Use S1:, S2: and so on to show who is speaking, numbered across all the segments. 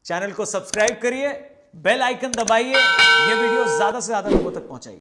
S1: Channel को subscribe करिए, bell icon दबाइए, ये वीडियो ज्यादा से ज्यादा लोगों तक पहुंचाइए।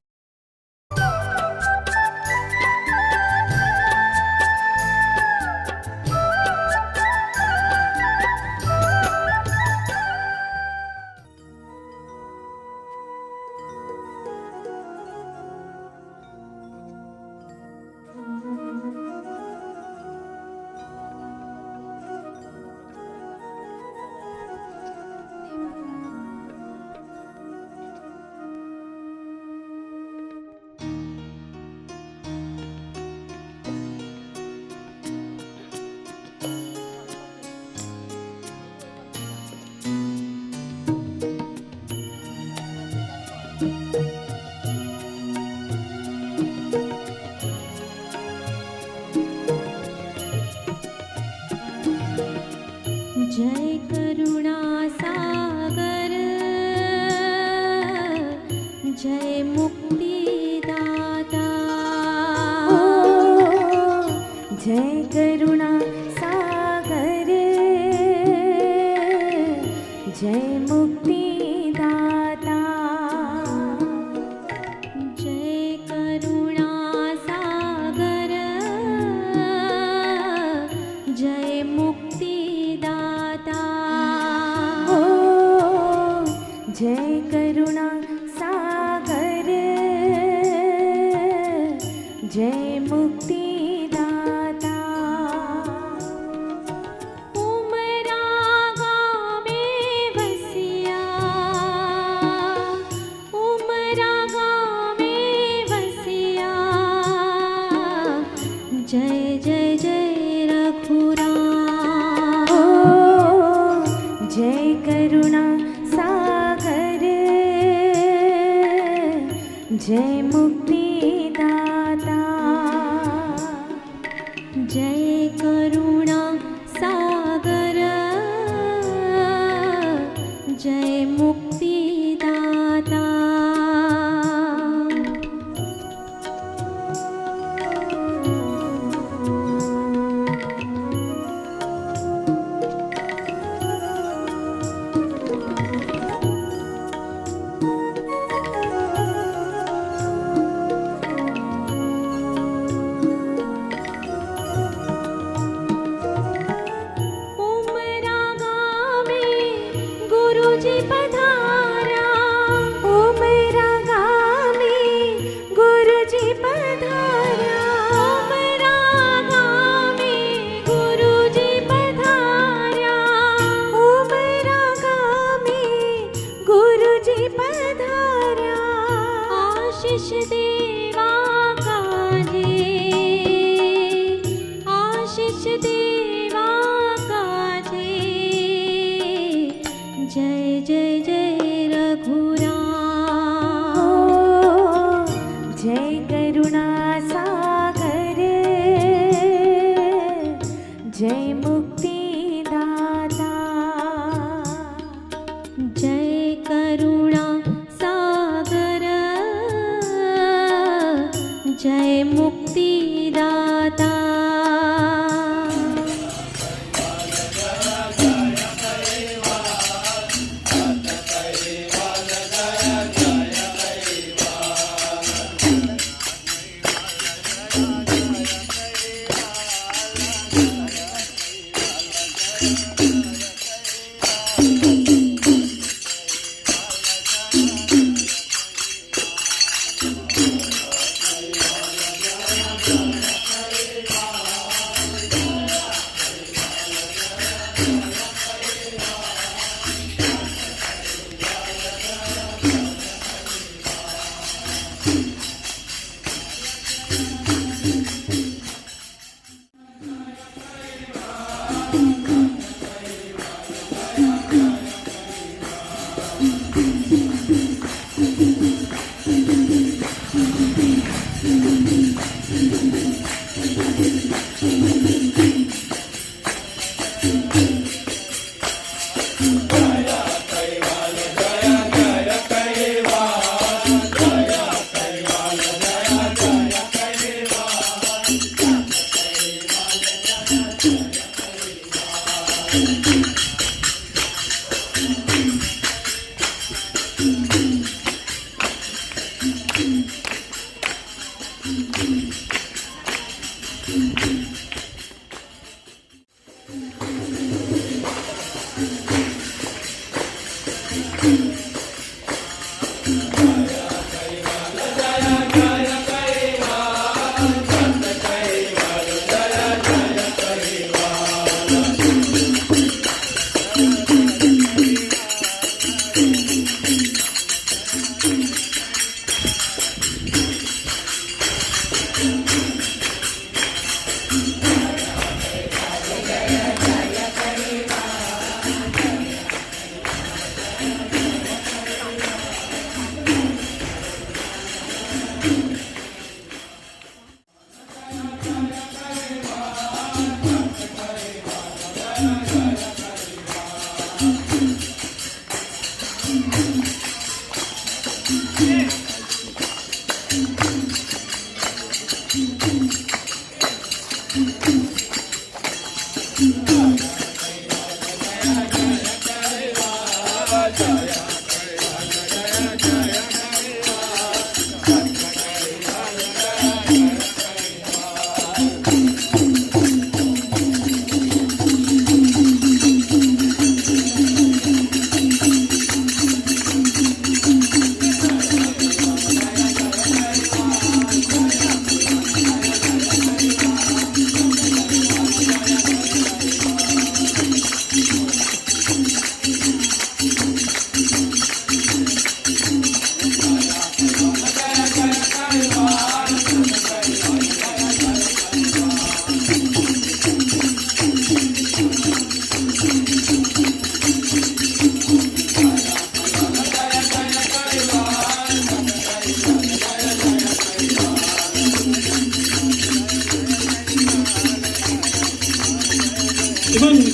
S2: जय करुणा सागर, जय मुक्ति दाता। जय करुणा सागर, जय मुक्ति दाता। जय करुणा सागर, जय मुक्ति जय करुणा सागर, जय मुक्ति दाता। उमरा गाँव में बसिया, उमरा गाँव में बसिया। जय जय जय रघुराम। जय करुणा सागर, जय मुक्ति दाता। जय करुणा सागर, जय मुक्ति दाता। गुरुजी पधारा, ओ मेरा गाँव में गुरुजी पधारा। ओ मेरा गाँव में गुरुजी पधारा, ओ मेरा गाँव में गुरुजी पधारा। आशीष देवा काजे, आशीष देवा काजे। जय जय जय रघुराम। जय करुणा सागर, जय मुक्ति दाता। जय करुणा सागर, जय मुक्ति दाता।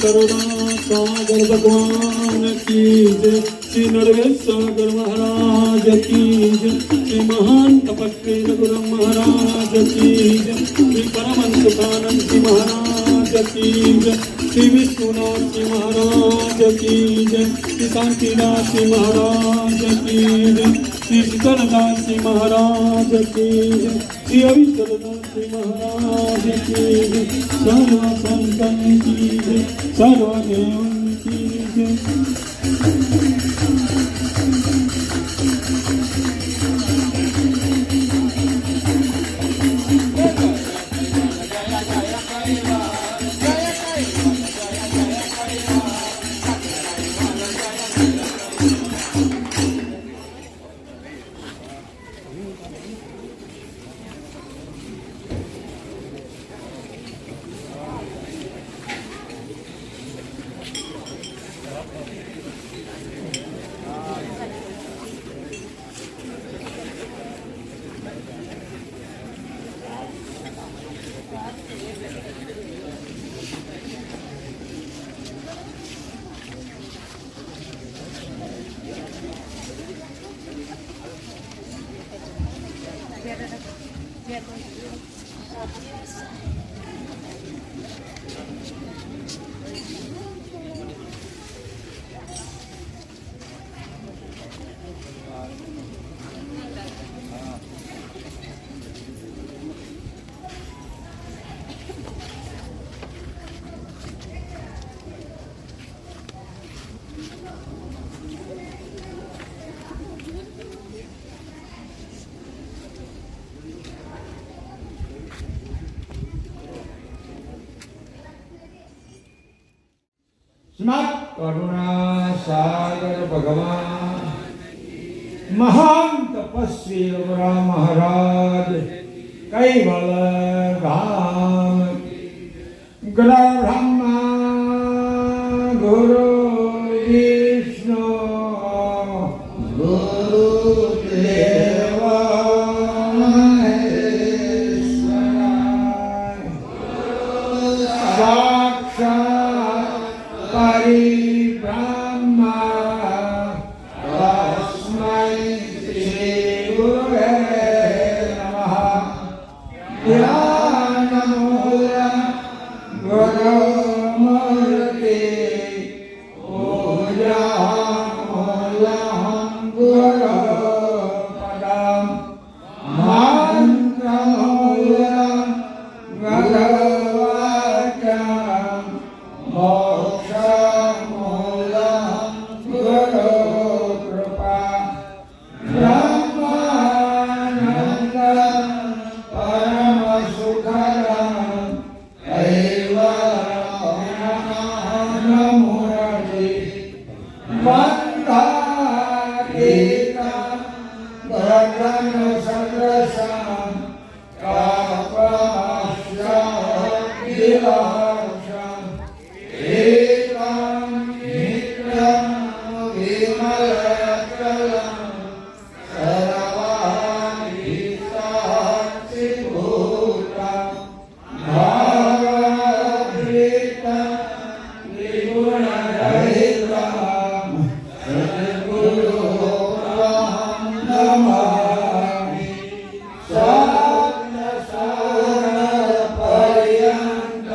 S3: करुणा सागर भगवान की जय। श्री नरवेश सागर महाराज की जय। श्री महान तपस्वी रघुराम महाराज की जय। श्री परमहंस सुखानंद जी महाराज की जय। श्री विष्णुनाथ जी महाराज की जय। श्री शांतिनाथ जी महाराज की जय। श्री शीतलनाथ जी महाराज की जय। श्री अविचलनाथ जी महाराज की जय। सर्व संतन की जय। सर्वदेव की जय।
S4: श्रीमद् करुणा सागर भगवान महान तपस्वी रघुराम महाराज कैवल धाम गुरु ब्रह्मा गुरु विष्णु गुरुदेव साक्षात् परिब्रह्मा तस्मै श्री गुरवे नमः। ध्यानमूलं गुरु મંદાકિતં ભગન સદૃશં કાપશ્યાદિલાશં એકં નિત્યં વિમલકલં સર્વાણિ સાક્ષિભૂતં ભાવદ્રિતં ત્રિગુણરહિતં સદ્ગુરુમહં નમામિ સત્સંગપર્યંતં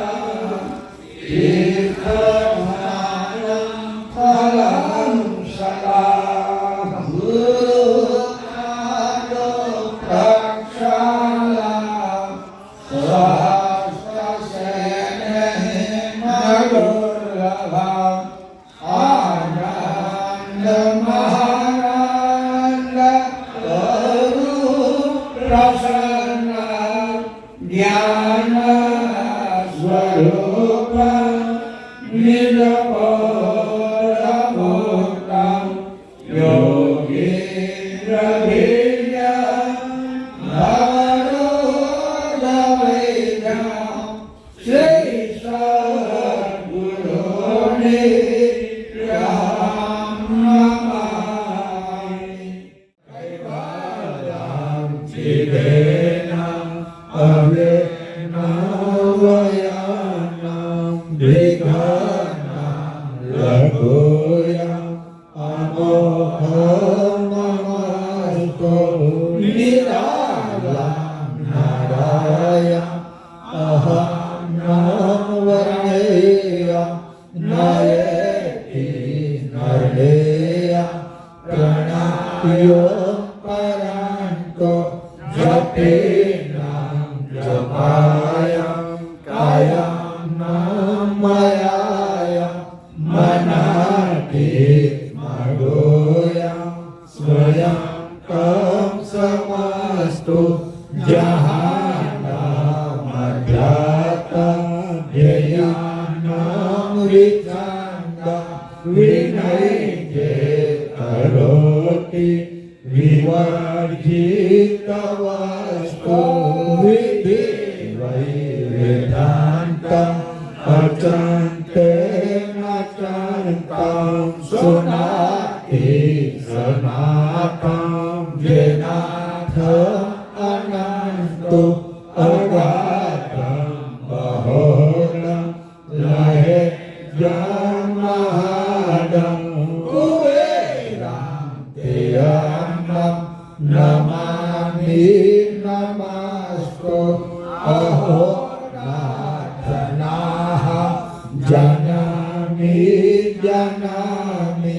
S4: તીર્થસ્નાनं ફલં સદા ગુરુપાદો પ્રક્ષાલં સહસ્રશેનઃ નગોર્લભં આનંદ મહાનંદ ગુરુ પ્રસન્ન જ્ઞાન સ્વરૂપ નિરપોરભૂતં યોગીન્દ્રભીર્ય ભવરોગવૈદ્યં શ્રી સદ્ગુરુને નમામિ કૈવલ્યં ચિદેન અવ્યયનવયનં વિઘ્નં લઘુયં અમોહમસ્તુ નિરાલં નારાયણ અહં નમઃ વર્ણેય નયેતિ નર્દેય પ્રણાયો પરાન્તો જપેનાં જપાયં કાયં મયાય મનાતિ મગોયં સ્વયં કં સમસ્તુ જહાનામધ્યાતા ધ્યેયાનાં વિચાંદા વિનૈજે કરોતિ વિવર્જિતવસ્તુ વિધિ વૈવેદાંતં અચંતેન અચંतं સુનાતિ સનાતં જેનાથં અનંતો અગાધં બહોળં લહે જન્મહાદં કુબેરં તેયન્નં નમામિ નમસ્તો અહો નાથનાહ જનામિ જનામિ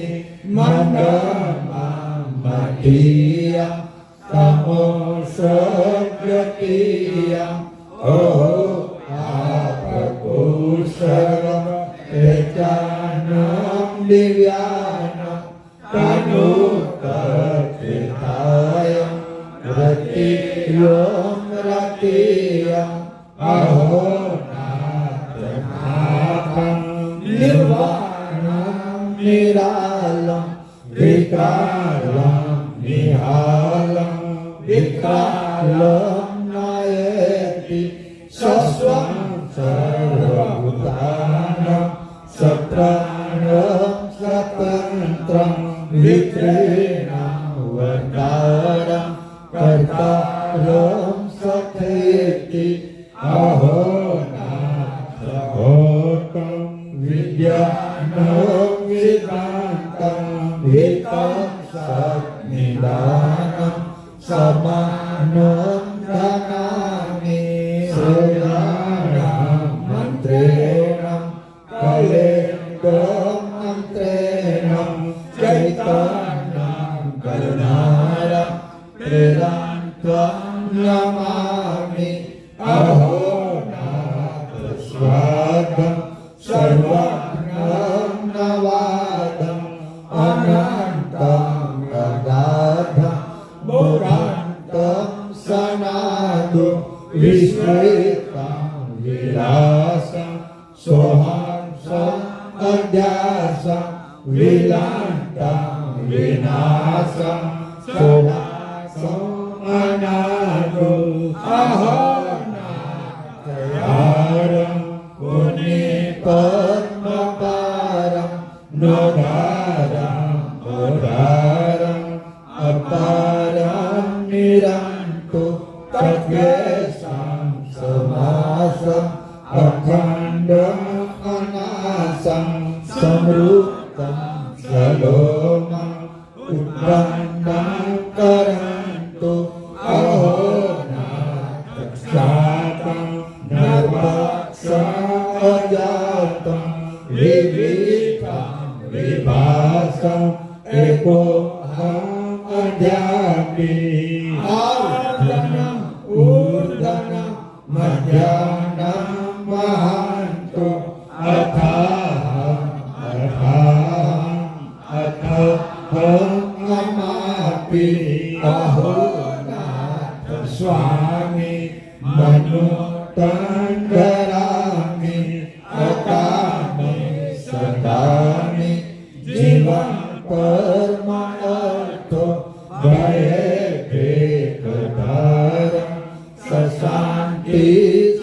S4: મંદમધિયં તમોસગતિયં ઓહો આપકુશલં તેજાનં દિવ્યાનં તનુકથિતાયં રતિયોમ રતિયં અહો નાથનાથં નિર્વાણં નિરાલં વિકારં નિહાલં વિકાલં નયેતિ સસ્વં સર્વભૂતાનાં સત્રાણં સ્વતંત્રં વિક્રીણાં વરદારં કર્તારં સખેતિ અહો નાથોકં વિદ્યાनं વિદ્યાન્तं વિકં સત્નિદાनं સમાनं ધનામિ સુરાણાં મંત્રેણ કલેકં મંત્રેણ ચૈતન્યં કરુણારં પ્રેરાન્ત્વં નમામિ અહો નાથ સ્વાગમ સર્વજ્ઞં નવાદં અનંतं અગાધં બુરાન્तं સનાદો વિશ્વેતાં વિલાસં સોહાંસં અધ્યાસં વિલાંત विनाशं सदा सोमनागो अहोनाथयारं पुण्यपद्मपारं नोदारं उदारं अपारं निरन्तु तद्वेषं समासम् अखण्डम् अनासं समृद्धं सलोमम् उद्दण्डं करन्तु अहोनाथक्षातं नर्वक्षाजातं विविधं विभासम् एकोऽहम् अध्यापि आर्धनम् ऊर्ध्वनम् मध्याह्नं महान्तु अथमापि अहोनाथ स्वामी मनुतङ्करामि अकामि सदामि जीवं परमार्थो भयभेदतारं सशान्ति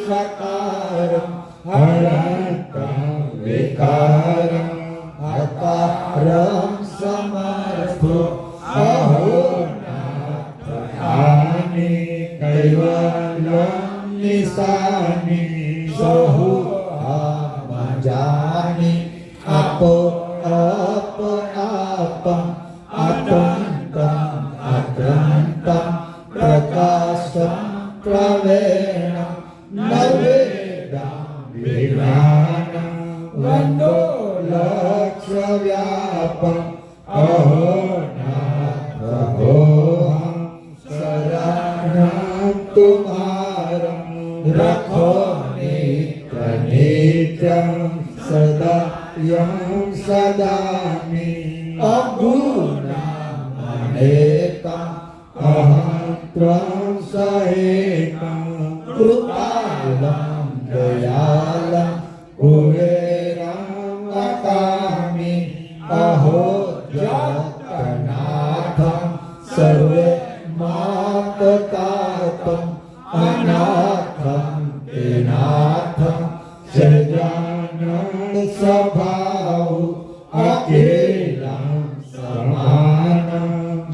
S4: सकारं हरन्तं विकारं हतारं समर्थो अहोनाथानि कैवल्यं निशानि सोऽहमजानि अपो अपनापम् अतन्तं अतन्तं प्रकाशं प्रवेणं नवेदं विज्ञानं वन्दो लक्षव्यापम् अहोनाथोऽहं शरणं तुम्हारं रखो नित्यं सदा यं सदामि अगुणमनेकम् अहं त्वं सहेकं कृपालं दयालं कुबेरं अकामि अहो जगन्नाथं सर्वे माततातम् अनाथं तेनाथं सजानन स्वभाव अकेलं समानं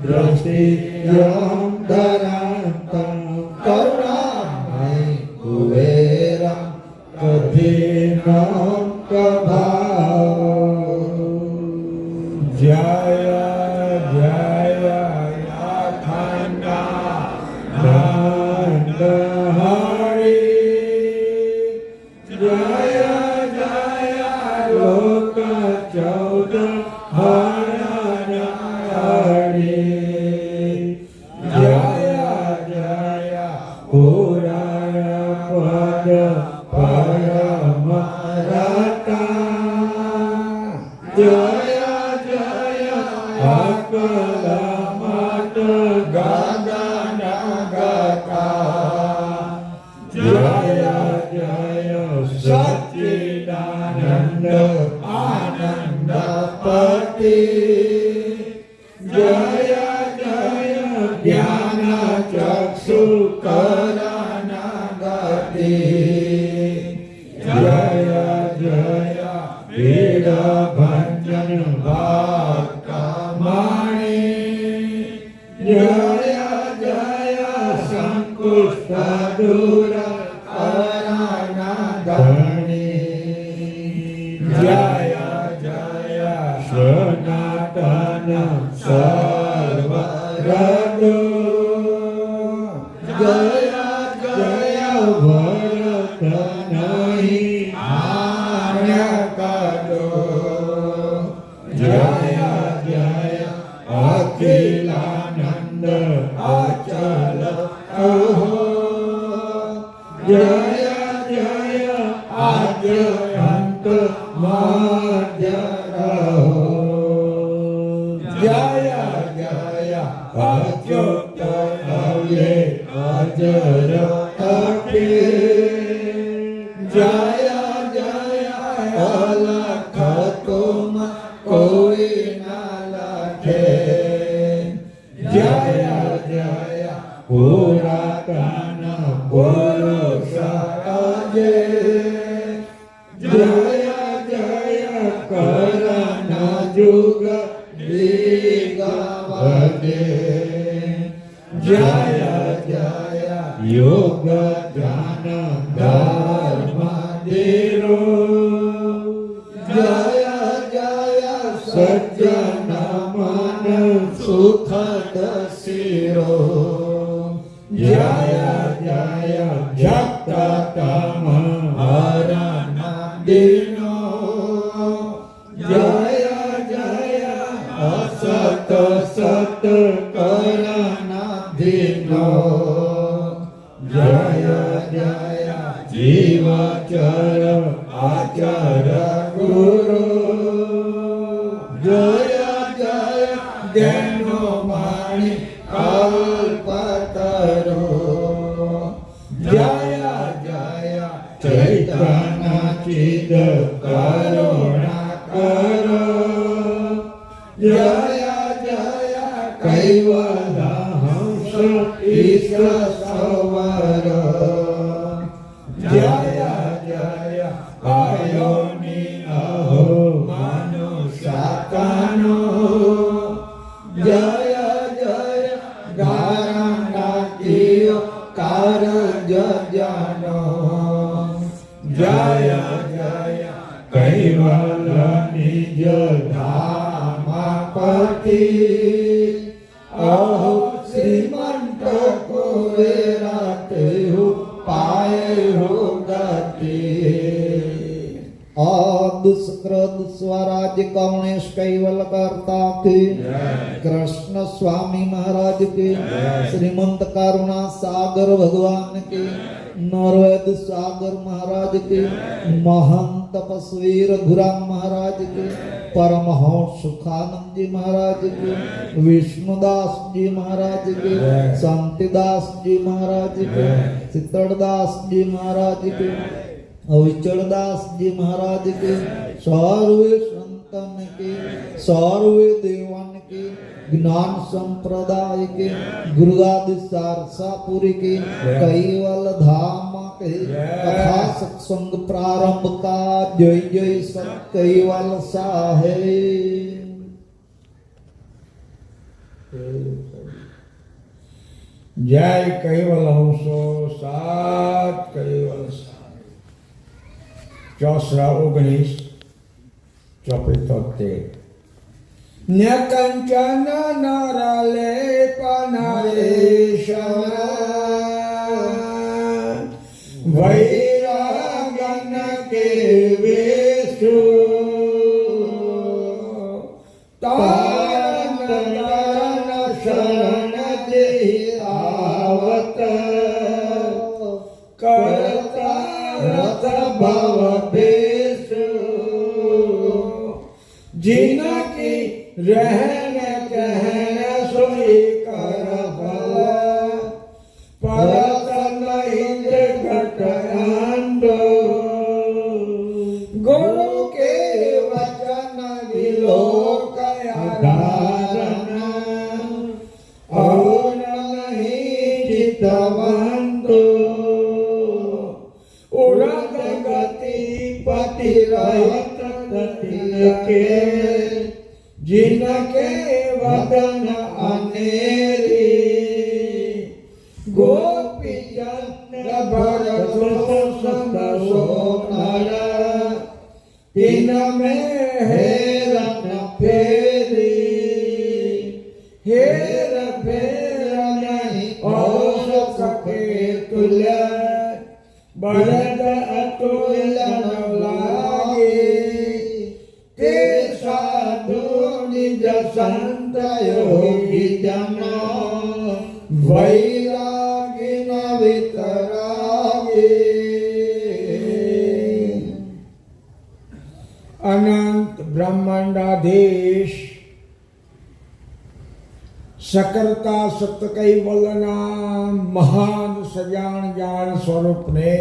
S4: दृष्टियं धरन्तं करुणामय कुबेरं कठिनं प्रभाव जय जय अखण्डानन्द हरि जय जय लोक चौदह हरण हरि जय जय पुराण पद परम रता जय जय अकल मत गगन गता जय जय सच्चिदानंद आनंदपति जय जय ज्ञान चक्षु करणागति जय जय वीर भंजन भाकमणि जय जय संकुष्ट दूर करणाधनि जय जय सनातन सर्वरदु जय जय भरत नहीं आन्य करो जय जय अखिलानंद अचल अहो जय जय आद्य अंत मध्य रहो जय जय अच्युत अव्यय अजर अखिल जय जय अलख तुम कोई લખે જય જય પુરાતન પુરુષ અજય જય જય કરણ જુગ દિગવદે જય જય યોગ ધ્યાન ધર્મ દેરો જય જય સજ્જન મન સુખદ શિરો જય જય જગત તમ હરણ દિનો જય જય અસત સત કરણ દિનો જય જય જીવચર આચર ગુરુ જય જય દેનો માણી કલ્પતરો જય જય ચૈતન્ય ચિદ કરુણા કરો જય જય કૈવલ હંસ ઈશ સવર જય જય કાયોની અહો મનુષ્યકાનો જય જય ગારંડાકીય કારજ જાનો જય જય કૈવલ નિજ ધામપતિ અહો શ્રીમંત કુબેરા તેહુ પાય હો ગતિ
S5: दुष्कृत स्वराज कौणेश कैवल करता के कृष्ण स्वामी महाराज के श्रीमंत करुणा सागर भगवान के नरवेद सागर महाराज के महंत तपस्वी रघुराम महाराज के परमहंस सुखानंद जी महाराज के विष्णुदास जी महाराज के शांतिदास जी महाराज के चित्तरदास जी महाराज के अविचलदास जी महाराज के सर्वे संतन के सर्वे देवन के ज्ञान संप्रदाय के गुरुगादि सारसापुरी के कैवल धाम के कथा सत्संग प्रारंभ का जय जय सत कैवल साहेब।
S4: जय कैवल हंसो सात कैवल चौसरा 19 चौपे न कंचन नरलेपनरेशन वैरागन के वेशु तारण शरण दे आवत करता रथ भव बेश जिनकी रहन कहन सोई कर भल परत नहीं घटंडो गुरु के वचन विलोक आधारण और नहीं चितवंतो उड़द गति पति रहित गति के जिनके वदन अनेरी गोपी चंद्र भरत सोनर तीन में हेरन फेरी हेर फेर नहीं और सके तुल्य बरद अतुलन लागे ते साधु निज संत योगी जन वैरागी न वितरागे अनंत ब्रह्मांडाधीश सकरता सत्य कैवलना महान सजान जान स्वरूप ने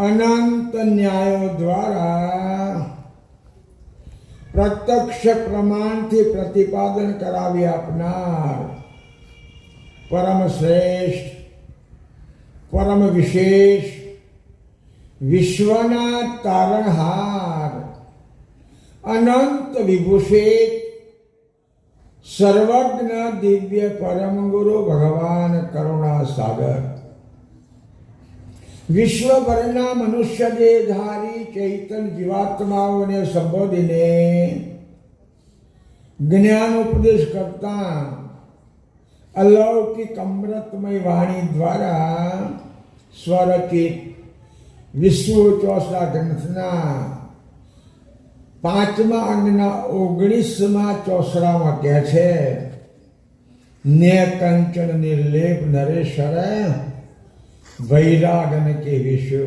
S4: अनंत न्यायों द्वारा પ્રત્યક્ષ પ્રમાણથી પ્રતિપાદન કરાવી આપનાર પરમ શ્રેષ્ઠ, પરમ વિશેષ, વિશ્વના તારણહાર, અનંત વિભૂષિત, સર્વજ્ઞ દિવ્ય પરમ ગુરુ ભગવાન કરુણા સાગર, વિશ્વભરના મનુષ્ય દેહધારી ચૈતન જીવાત્માઓને સંબોધીને જ્ઞાન ઉપદેશ કરતા અલૌકિક અમૃતમય વાણી દ્વારા સ્વરચિત વિશ્વ ચોસા ગ્રંથના 5મા અંગના 19મા ચોસરામાં કહે છે, ને કંચન નિર્લેપ નરેશ્વર વૈરાગન કે વિશુ.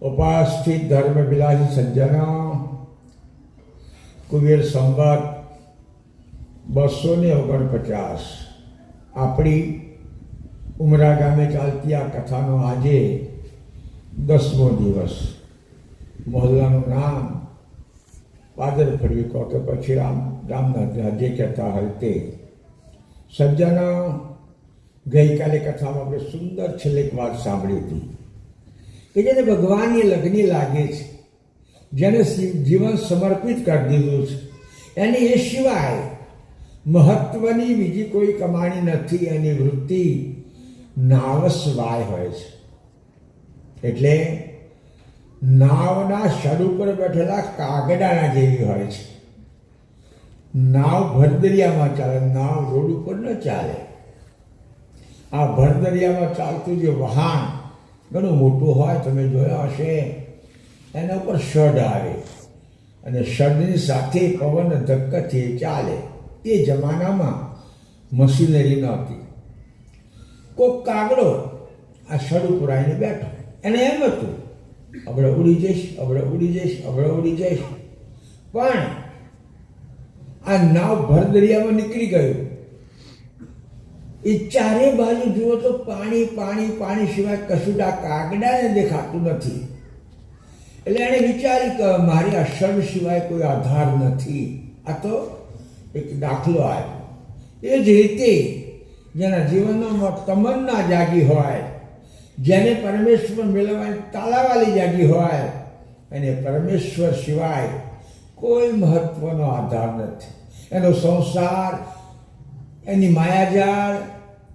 S4: ઉપાસ્થિત ધર્મ વિલાસી સજ્જનો, કુબેર સંવત 249 આપણી ઉમરા ગામે ચાલતી આ કથાનો આજે 10મો દિવસ. મહોલ્લાનું નામ પાદર ફળવી કહો કે પછી રામનાથ જે કહેતા હોય તે. સજ્જનો, ગઈકાલે કથામાં આપણે સુંદર છેલ્લે એક વાત સાંભળી હતી કે જેને ભગવાનની લગ્ની લાગે છે, જેને જીવન સમર્પિત કરી દીધું છે, એની એ સિવાય મહત્વની બીજી કોઈ કમાણી નથી. એની વૃત્તિ નાવસ્વાય હોય છે. એટલે નાવના સડ ઉપર બેઠેલા કાગડાના જેવી હોય છે. નાવ ભરદરિયામાં ચાલે, નાવ રોડ ઉપર ન ચાલે. આ ભરદરિયામાં ચાલતું જે વહાણ ઘણું મોટું હોય, તમે જોયા હશે, એના ઉપર સડ આવે અને સડની સાથે પવન ધક્કાથી ચાલે. એ જમાનામાં મશીનરી નહોતી. કોઈક કાગડો આ સડ ઉપર આવીને બેઠો, એને એમ હતું આપણે ઉડી જઈશ, આપણે ઉડી જઈશ, આપણે ઉડી જઈશ. પણ આ નાવ ભરદરિયામાં નીકળી ગયું. એ ચારે બાજુ જુઓ તો પાણી પાણી પાણી સિવાય કશું આ કાગડાને દેખાતું નથી. એટલે એણે વિચાર્યું કે મારી આ સડ સિવાય કોઈ આધાર નથી. આ તો એક દાખલો આવ્યો. એ જ રીતે જેના જીવનમાં તમન્ના જાગી હોય, જેને પરમેશ્વર મેળવવાની તાલાવાલી જાગી હોય, એને પરમેશ્વર સિવાય કોઈ મહત્વનો આધાર નથી. એનો સંસાર, એની માયાજાળ,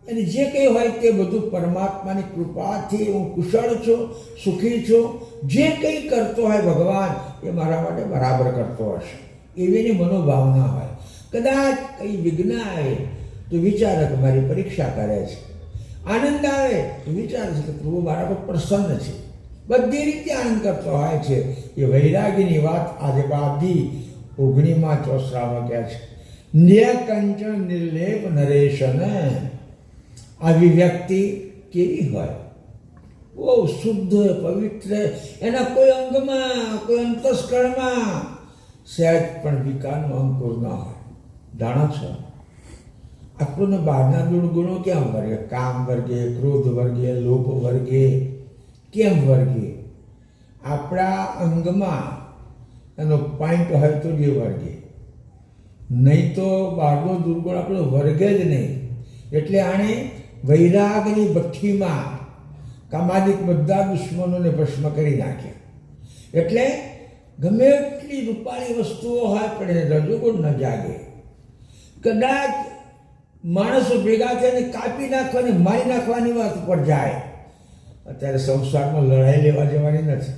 S4: એની જે કંઈ હોય તે બધું પરમાત્માની કૃપાથી હું કુશળ છું, સુખી છું. જે કંઈ કરતો હોય ભગવાન એ મારા માટે બરાબર કરતો હશે, એવી એની મનોભાવના હોય. કદાચ કંઈ વિઘ્ન આવે તો વિચારે કે મારી પરીક્ષા કરે છે, આનંદ આવે તો વિચારે છે કે પ્રભુ મારા પર પ્રસન્ન છે. બધી રીતે આનંદ કરતો હોય છે. એ વૈરાગીની વાત આજે બાદી 19મા ચોસરામાં કહે છે, નિકંચન નિર્લેપ નરેશન. આવી વ્યક્તિ કેવી હોય? બહુ શુદ્ધ, પવિત્ર, એના કોઈ અંગમાં, કોઈ અંતસ્કરણમાં સહેજ પણ વિકારનો અંકુર ના હોય. જાણો છો, આપણને બહારના દુર્ગુણો કેમ વર્ગે? કામ વર્ગે, ક્રોધ વર્ગે, લોભ વર્ગે. કેમ વર્ગે? આપણા અંગમાં એનો પોઈન્ટ હોય તો જે વર્ગે, નહીં તો બહારનો દુર્ગુણ આપણો વર્ગે જ નહીં. એટલે આણે વૈરાગની ભઠ્ઠીમાં કામાદિક બધા દુશ્મનોને ભસ્મ કરી નાખ્યા. એટલે ગમે એટલી રૂપાળી વસ્તુઓ હોય પણ એને રજોગુણ ન જાગે. કદાચ માણસો ભેગા થઈને કાપી નાખવાની, મારી નાખવાની વાત ઉપર જાય. અત્યારે સંસારમાં લડાઈ લેવા જવાની નથી,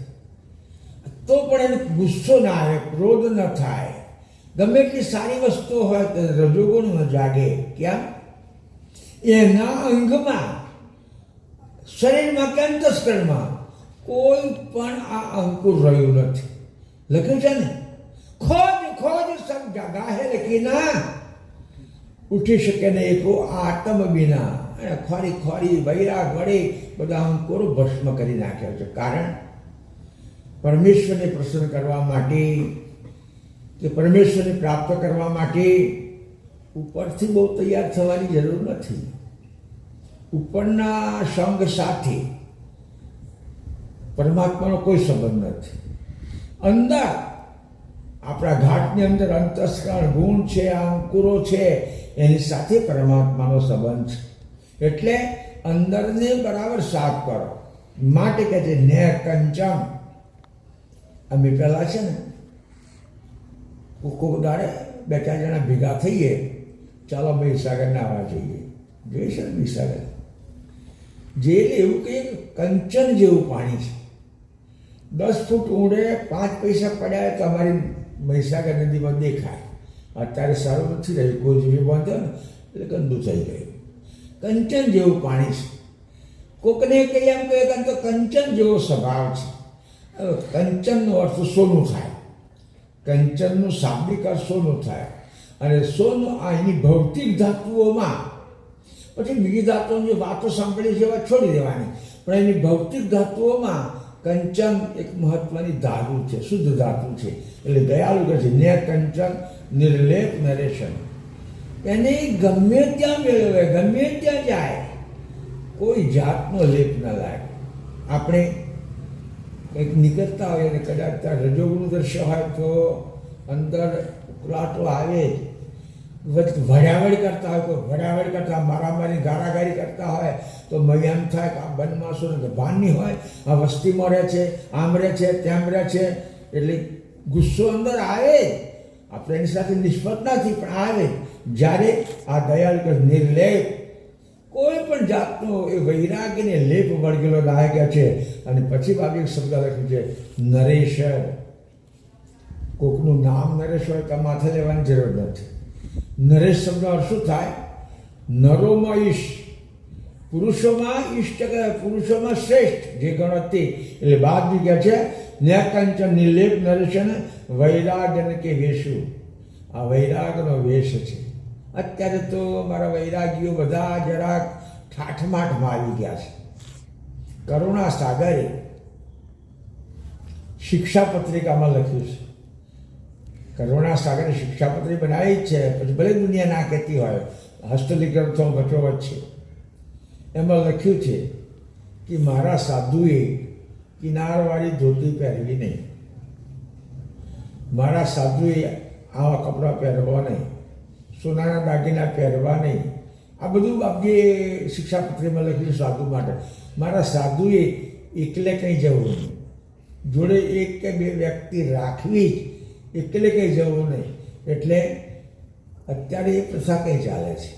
S4: તો પણ એને ગુસ્સો ના આવે, ક્રોધ ન થાય. ગમે એટલી સારી વસ્તુઓ હોય તો રજોગુણ ન જાગે. કેમ? એના અંગમાં, શરીરમાં કે અંતસ્કરણમાં કોઈ પણ આ અંકુર રહ્યું નથી. લખ્યું છે ને, ખોજ ખોજ સબ જગા હે લેકિના ઉઠી શકે ને એકો આત્મ બિના. અને ખોરી ખોરી વૈરાગ વડે બધા અંકુરો ભસ્મ કરી નાખ્યા છે. કારણ પરમેશ્વરને પ્રસન્ન કરવા માટે કે પરમેશ્વરને પ્રાપ્ત કરવા માટે ઉપરથી બહુ તૈયાર થવાની જરૂર નથી. ઉપરના સંગ સાથે પરમાત્માનો કોઈ સંબંધ નથી. અંદર આપણા ઘાટની અંદર અંતસ્કરણ ગુણ છે, આ અંકુરો છે, એની સાથે પરમાત્માનો સંબંધ છે. એટલે અંદરને બરાબર સાફ કરો માટે કહે છે ને કંચમ. અમે પહેલાં છે ને કોક દાડે 2-4 જણા ભેગા થઈએ, ચાલો મહીસાગર નાહવા જઈએ. જોઈ છે ને મહીસાગર જે એવું કંઈ કંચન જેવું પાણી છે. 10 ફૂટ ઊંડે 5 પૈસા પડ્યા તો અમારી મહીસાગર નદીમાં દેખાય. અત્યારે સારું નથી રહ્યું, કોઈ જેવી બાંધો ને એટલે ગંદુ થઈ ગયું. કંચન જેવું પાણી છે. કોકને કહીએ એમ કહે તો કંચન જેવો સ્વભાવ છે. કંચનનો અર્થ સોનું થાય. કંચનનું શાબ્દિક અર્થ સોનું થાય. અને સોનું આ એની ભૌતિક ધાતુઓમાં, પછી બીજી ધાતુઓની વાતો સાંભળી છે એવા છોડી દેવાની, પણ એની ભૌતિક ધાતુઓમાં કંચન એક મહત્વની ધાતુ છે, શુદ્ધ ધાતુ છે. એટલે દયાળુ કહે છે ને કંચન નિર્લેપ નરેશન. એને ગમે ત્યાં મેળવે, ગમે ત્યાં જાય, કોઈ જાતનો લેપ ન લાગે. આપણે કંઈક નીકળતા હોય અને કદાચ ત્યાં રજોગુણ દ્રશ્ય હોય તો અંદર ઉકળાટો આવે, વડાવડ કરતા હોય, કોઈ વડાવડ કરતા મારામારી ગારાગારી કરતા હોય તો મને એમ થાય કે આ બનમાસોને ભાન નહીં હોય, આ વસ્તીમાં રહે છે, આમ રહે છે, તેમ રહે છે. એટલે ગુસ્સો અંદર આવે. આપણે એની સાથે નિષ્ફળ નથી, પણ આવે. જ્યારે આ દયાળુ નિર્લેપ, કોઈ પણ જાતનો એ વૈરાગ્યને લેપ વળગેલો લાગ્યા છે. અને પછી બાજુ એક શબ્દ લખ્યું છે નરેશ્વર. કોકનું નામ નરેશ હોય તો માથે લેવાની જરૂર નથી. નરેશ શબ્દ અર્થ શું થાય? નરોમાં ઈશ, પુરુષોમાં ઈષ્ટ, પુરુષોમાં શ્રેષ્ઠ જે ગણો તે. એટલે બાદ બી કહે છે ન્યાકંચન નિર્લેપ નરેશન વૈરાગ્યને કે વેશું. આ વૈરાગનો વેશ છે. અત્યારે તો મારા વૈરાગીઓ બધા જરાક ઠાઠમાઠમાં આવી ગયા છે. કરુણા સાગરે શિક્ષા પત્રિકામાં લખ્યું છે. કરુણા સાગરે શિક્ષાપત્રી બનાવી જ છે. પછી ભલે દુનિયા ના કહેતી હોય, હસ્તલિખિત ગ્રંથો વચ્ચોવચ્ચ છે. એમાં લખ્યું છે કે મારા સાધુએ કિનારવાળી ધોતી પહેરવી નહીં, મારા સાધુએ આવા કપડાં પહેરવા નહીં, સોનાના દાગીના પહેરવા નહીં. આ બધું બાપજીએ શિક્ષાપત્રીમાં લખ્યું સાધુ માટે. મારા સાધુએ એકલે કંઈ જવું નહીં, જોડે 1 કે 2 વ્યક્તિ રાખવી જ, એકલે કંઈ જવું નહીં. એટલે અત્યારે એ પ્રથા કંઈ ચાલે છે.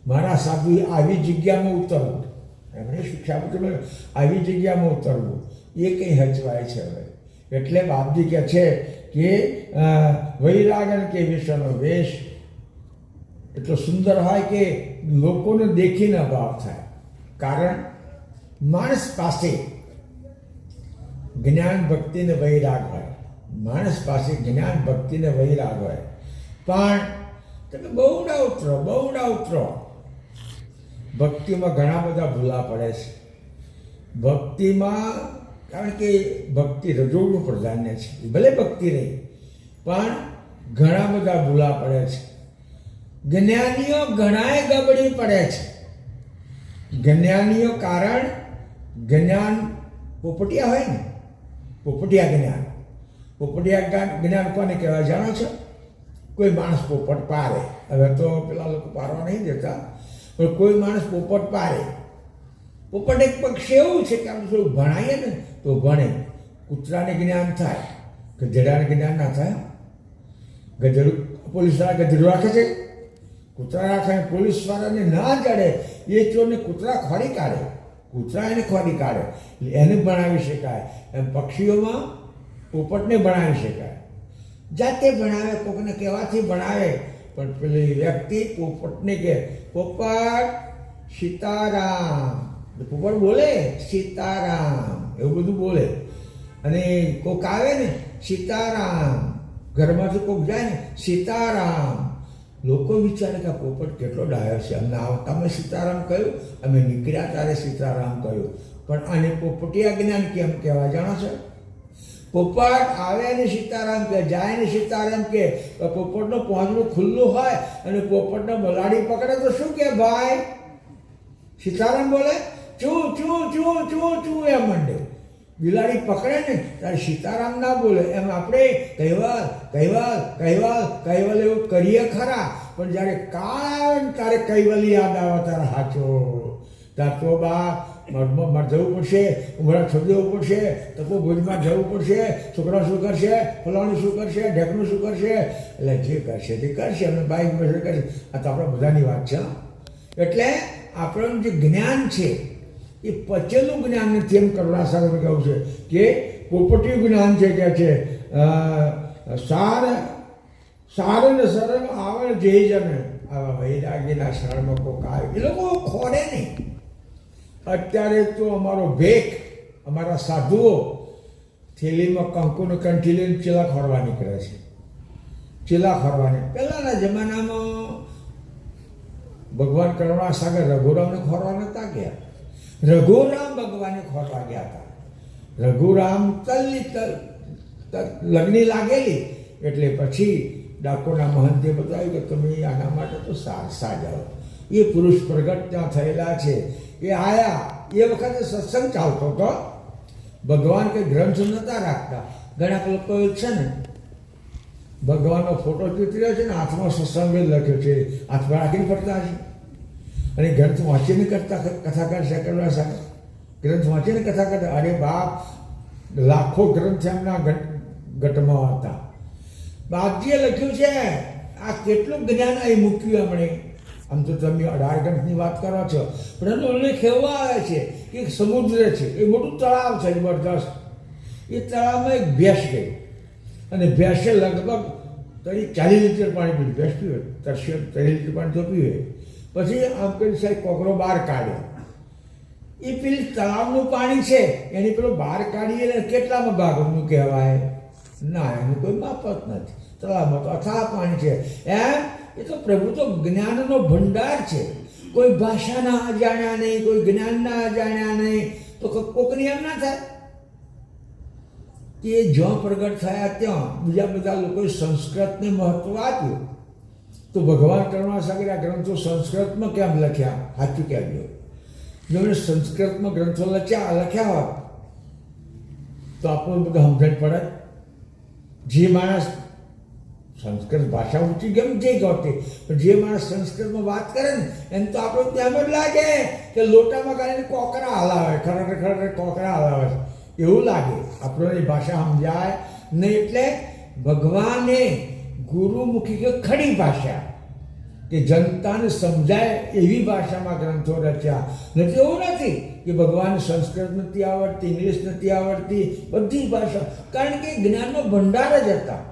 S4: મારા સાધુએ આવી જગ્યામાં ઉતરવું, એમણે શિક્ષાપત્રીમાં આવી જગ્યામાં ઉતરવું, એ કંઈ હચવાય છે હવે. એટલે બાપજી કહે છે કે વૈરાગન કે વિશ્વનો વેશ એટલો સુંદર હોય કે લોકોને દેખીને ભાવ થાય. કારણ માણસ પાસે જ્ઞાન ભક્તિને વૈરાગ હોય, માણસ પાસે જ્ઞાન ભક્તિને વૈરાગ હોય, પણ તમે બહુડા ઉતરો. ભક્તિમાં ઘણા બધા ભૂલા પડે છે. ભક્તિમાં કારણ કે ભક્તિ રજોગુણ પ્રધાન્ય છે, ભલે ભક્તિ રહી, પણ ઘણા બધા ભૂલા પડે છે. જ્ઞાનીઓ ઘણાય ગબડી પડે છે. જ્ઞાનીઓ કારણ જ્ઞાન પોપટિયા હોય ને, પોપટિયા જ્ઞાન. પોપટિયા જ્ઞાન કોને કહેવાય જાણો છો? કોઈ માણસ પોપટ પારે. હવે તો પેલા લોકો પારવા નહીં દેતા, પણ કોઈ માણસ પોપટ પારે. પોપટ એક પક્ષી એવું છે કે આપણે થોડું ભણાવીએ ને તો ભણે. કૂતરાને જ્ઞાન થાય, ગધેડાને જ્ઞાન ના થાય. ગધેડું પોલીસવાળા ગધેડું રાખે છે, કૂતરા રાખે. પોલીસવાળાને ના જડે એ ચોરને કૂતરા ખોરી કાઢે, કૂતરા એને ખોરી કાઢે, એટલે એને ભણાવી શકાય. એમ પક્ષીઓમાં પોપટને ભણાવી શકાય. જાતે ભણાવે, કોકને કહેવાથી ભણાવે, પણ પેલી વ્યક્તિ પોપટને કહે પોપટ સીતારામ, પોપટ બોલે સીતારામ, એવું બધું બોલે. અને કોક આવે ને સીતારામ, ઘરમાંથી કોક જાય ને સીતારામ, લોકો વિચારે કે આ પોપટ કેટલો ડાયો છે. અમને આવતામાં સીતારામ કહ્યું, અમે નીકળ્યા ત્યારે સીતારામ કહ્યું. પણ આને પોપટિયા જ્ઞાન કેમ કહેવાય જાણો છો? પોપટ આવે ને સીતારામ કહે, જાય ને સીતારામ કહે. પોપટનું પાંજરું ખુલ્લું હોય અને પોપટને બલાડી પકડે તો શું કે ભાઈ? સીતારામ બોલે, ચૂ ચૂ ચૂ ચૂ ચૂ એમ મંડે. બિલાડી પકડે ને ત્યારે સીતારામ ના બોલે. એમ આપણે કૈવલ કૈવલ કૈવલ કૈવલ એવું કરીએ ખરા, પણ જ્યારે કાળ આવે ને ત્યારે કૈવલ યાદ આવે ત્યારે હાચો. ત્યાં તો બા મઠમાં જવું પડશે, ઉમરા છોડી દેવું પડશે, તપો ભુજમાં જવું પડશે, છોકરા શું કરશે, ફલાણું શું કરશે, ઢેકનું શું કરશે, એટલે જે કરશે તે કરશે, અને બાઈક મેસેજ કરશે. આ તો આપણા બધાની વાત છે. એટલે આપણું જે જ્ઞાન છે એ પચેલું જ્ઞાન નથી, એમ કરુણાસાગર કહું છે કે પોપટિયું જ્ઞાન છે કે છે સાર સાર ને સરળ આવડ જે જને આવા વૈરાગીના શરણમાં કોક આવે એ લોકો ખોડે નહીં. અત્યારે તો અમારો ભેખ, અમારા સાધુઓ થેલીમાં કંકુને કંઠી લઈને ચેલા ખોરવા નીકળે છે. ચેલા ખોરવાની પહેલાંના જમાનામાં ભગવાન કરુણાસાગર રઘુરામને ખોરવા નહોતા ગયા. રઘુરામ ભગવાને ખોરવા ગયા હતા. રઘુરામ લગ્ની લાગેલી એટલે પછી ડાકોરના મહંતે બતાવ્યું કે તમે આના માટે તો સારસા જાઓ. એ પુરુષ પ્રગટ ત્યાં થયેલા છે. એ આયા એ વખતે સત્સંગ ચાલતો હતો. ભગવાન કંઈ ગ્રંથ નહોતા રાખતા. ઘણા લોકો છે ને ભગવાનનો ફોટો ચૂંટ્યો છે ને હાથમાં સત્સંગ લખ્યો છે, હાથમાં રાખીને ફરતા છે. અને ગ્રંથ વાંચીને કરતા કથા કરશે કરુણાસાગર. ગ્રંથ વાંચીને કથા કરતા. અરે બાપ, લાખો ગ્રંથ એમના ગટમાં હતા. બાપજીએ લખ્યું છે. આ કેટલું જ્ઞાન અહીં મૂક્યું એમણે. આમ તો તમે 18 ગ્રંથની વાત કરો છો, પણ એનો ઉલ્લેખ એવો આવે છે કે એક સમુદ્ર છે, એ મોટું તળાવ છે જબરદસ્ત. એ તળાવમાં એક ભેંસ ગઈ અને ભેંસે લગભગ 40 લીટર પાણી પીધું. ભેંસ પીવે તરસે 30 લીટર પાણી તો પીવે. પછી આમ કરી સાહેબ કોકરો બહાર કાઢ્યો. એ પેલી તળાવનું પાણી છે એની પેલો બહાર કાઢીએ એટલે કેટલામાં ભાગનું કહેવાય? ના, એનું કોઈ માપ જ નથી. તળાવમાં તો અથાગ પાણી છે. એમ એ તો પ્રભુ તો જ્ઞાનનો ભંડાર છે. કોઈ ભાષાના અજાણ્યા નહીં, કોઈ જ્ઞાનના અજાણ્યા નહીં, તો કોકની એમ ના થાય કે જ્યાં પ્રગટ થયા ત્યાં બીજા બધા લોકોએ સંસ્કૃતને મહત્વ આપ્યું. તો ભગવાન કરુણાસાગર આ ગ્રંથો સંસ્કૃતમાં કેમ લખ્યા? સાચું કહેજો. જો એમણે સંસ્કૃતમાં ગ્રંથો લખ્યા હોત તો આપણને બધું સમજણ પડે. જે માણસ સંસ્કૃત ભાષા ઊંચી ગમે જે ગમતી, પણ જે માણસ સંસ્કૃતમાં વાત કરે ને એમ તો આપણને તેમ જ લાગે કે લોટામાં ગાળીને કોકરા હલાવે, ખરેખર કોકરા હલાવે એવું લાગે. આપણને ભાષા સમજાય નહીં. એટલે ભગવાને ગુરુમુખી કે ખડી ભાષા કે જનતાને સમજાય એવી ભાષામાં ગ્રંથો રચ્યા. નથી એવું નથી કે ભગવાન સંસ્કૃત નથી આવડતી, ઇંગ્લિશ નથી આવડતી, બધી ભાષા. કારણ કે જ્ઞાનનો ભંડાર જ હતા.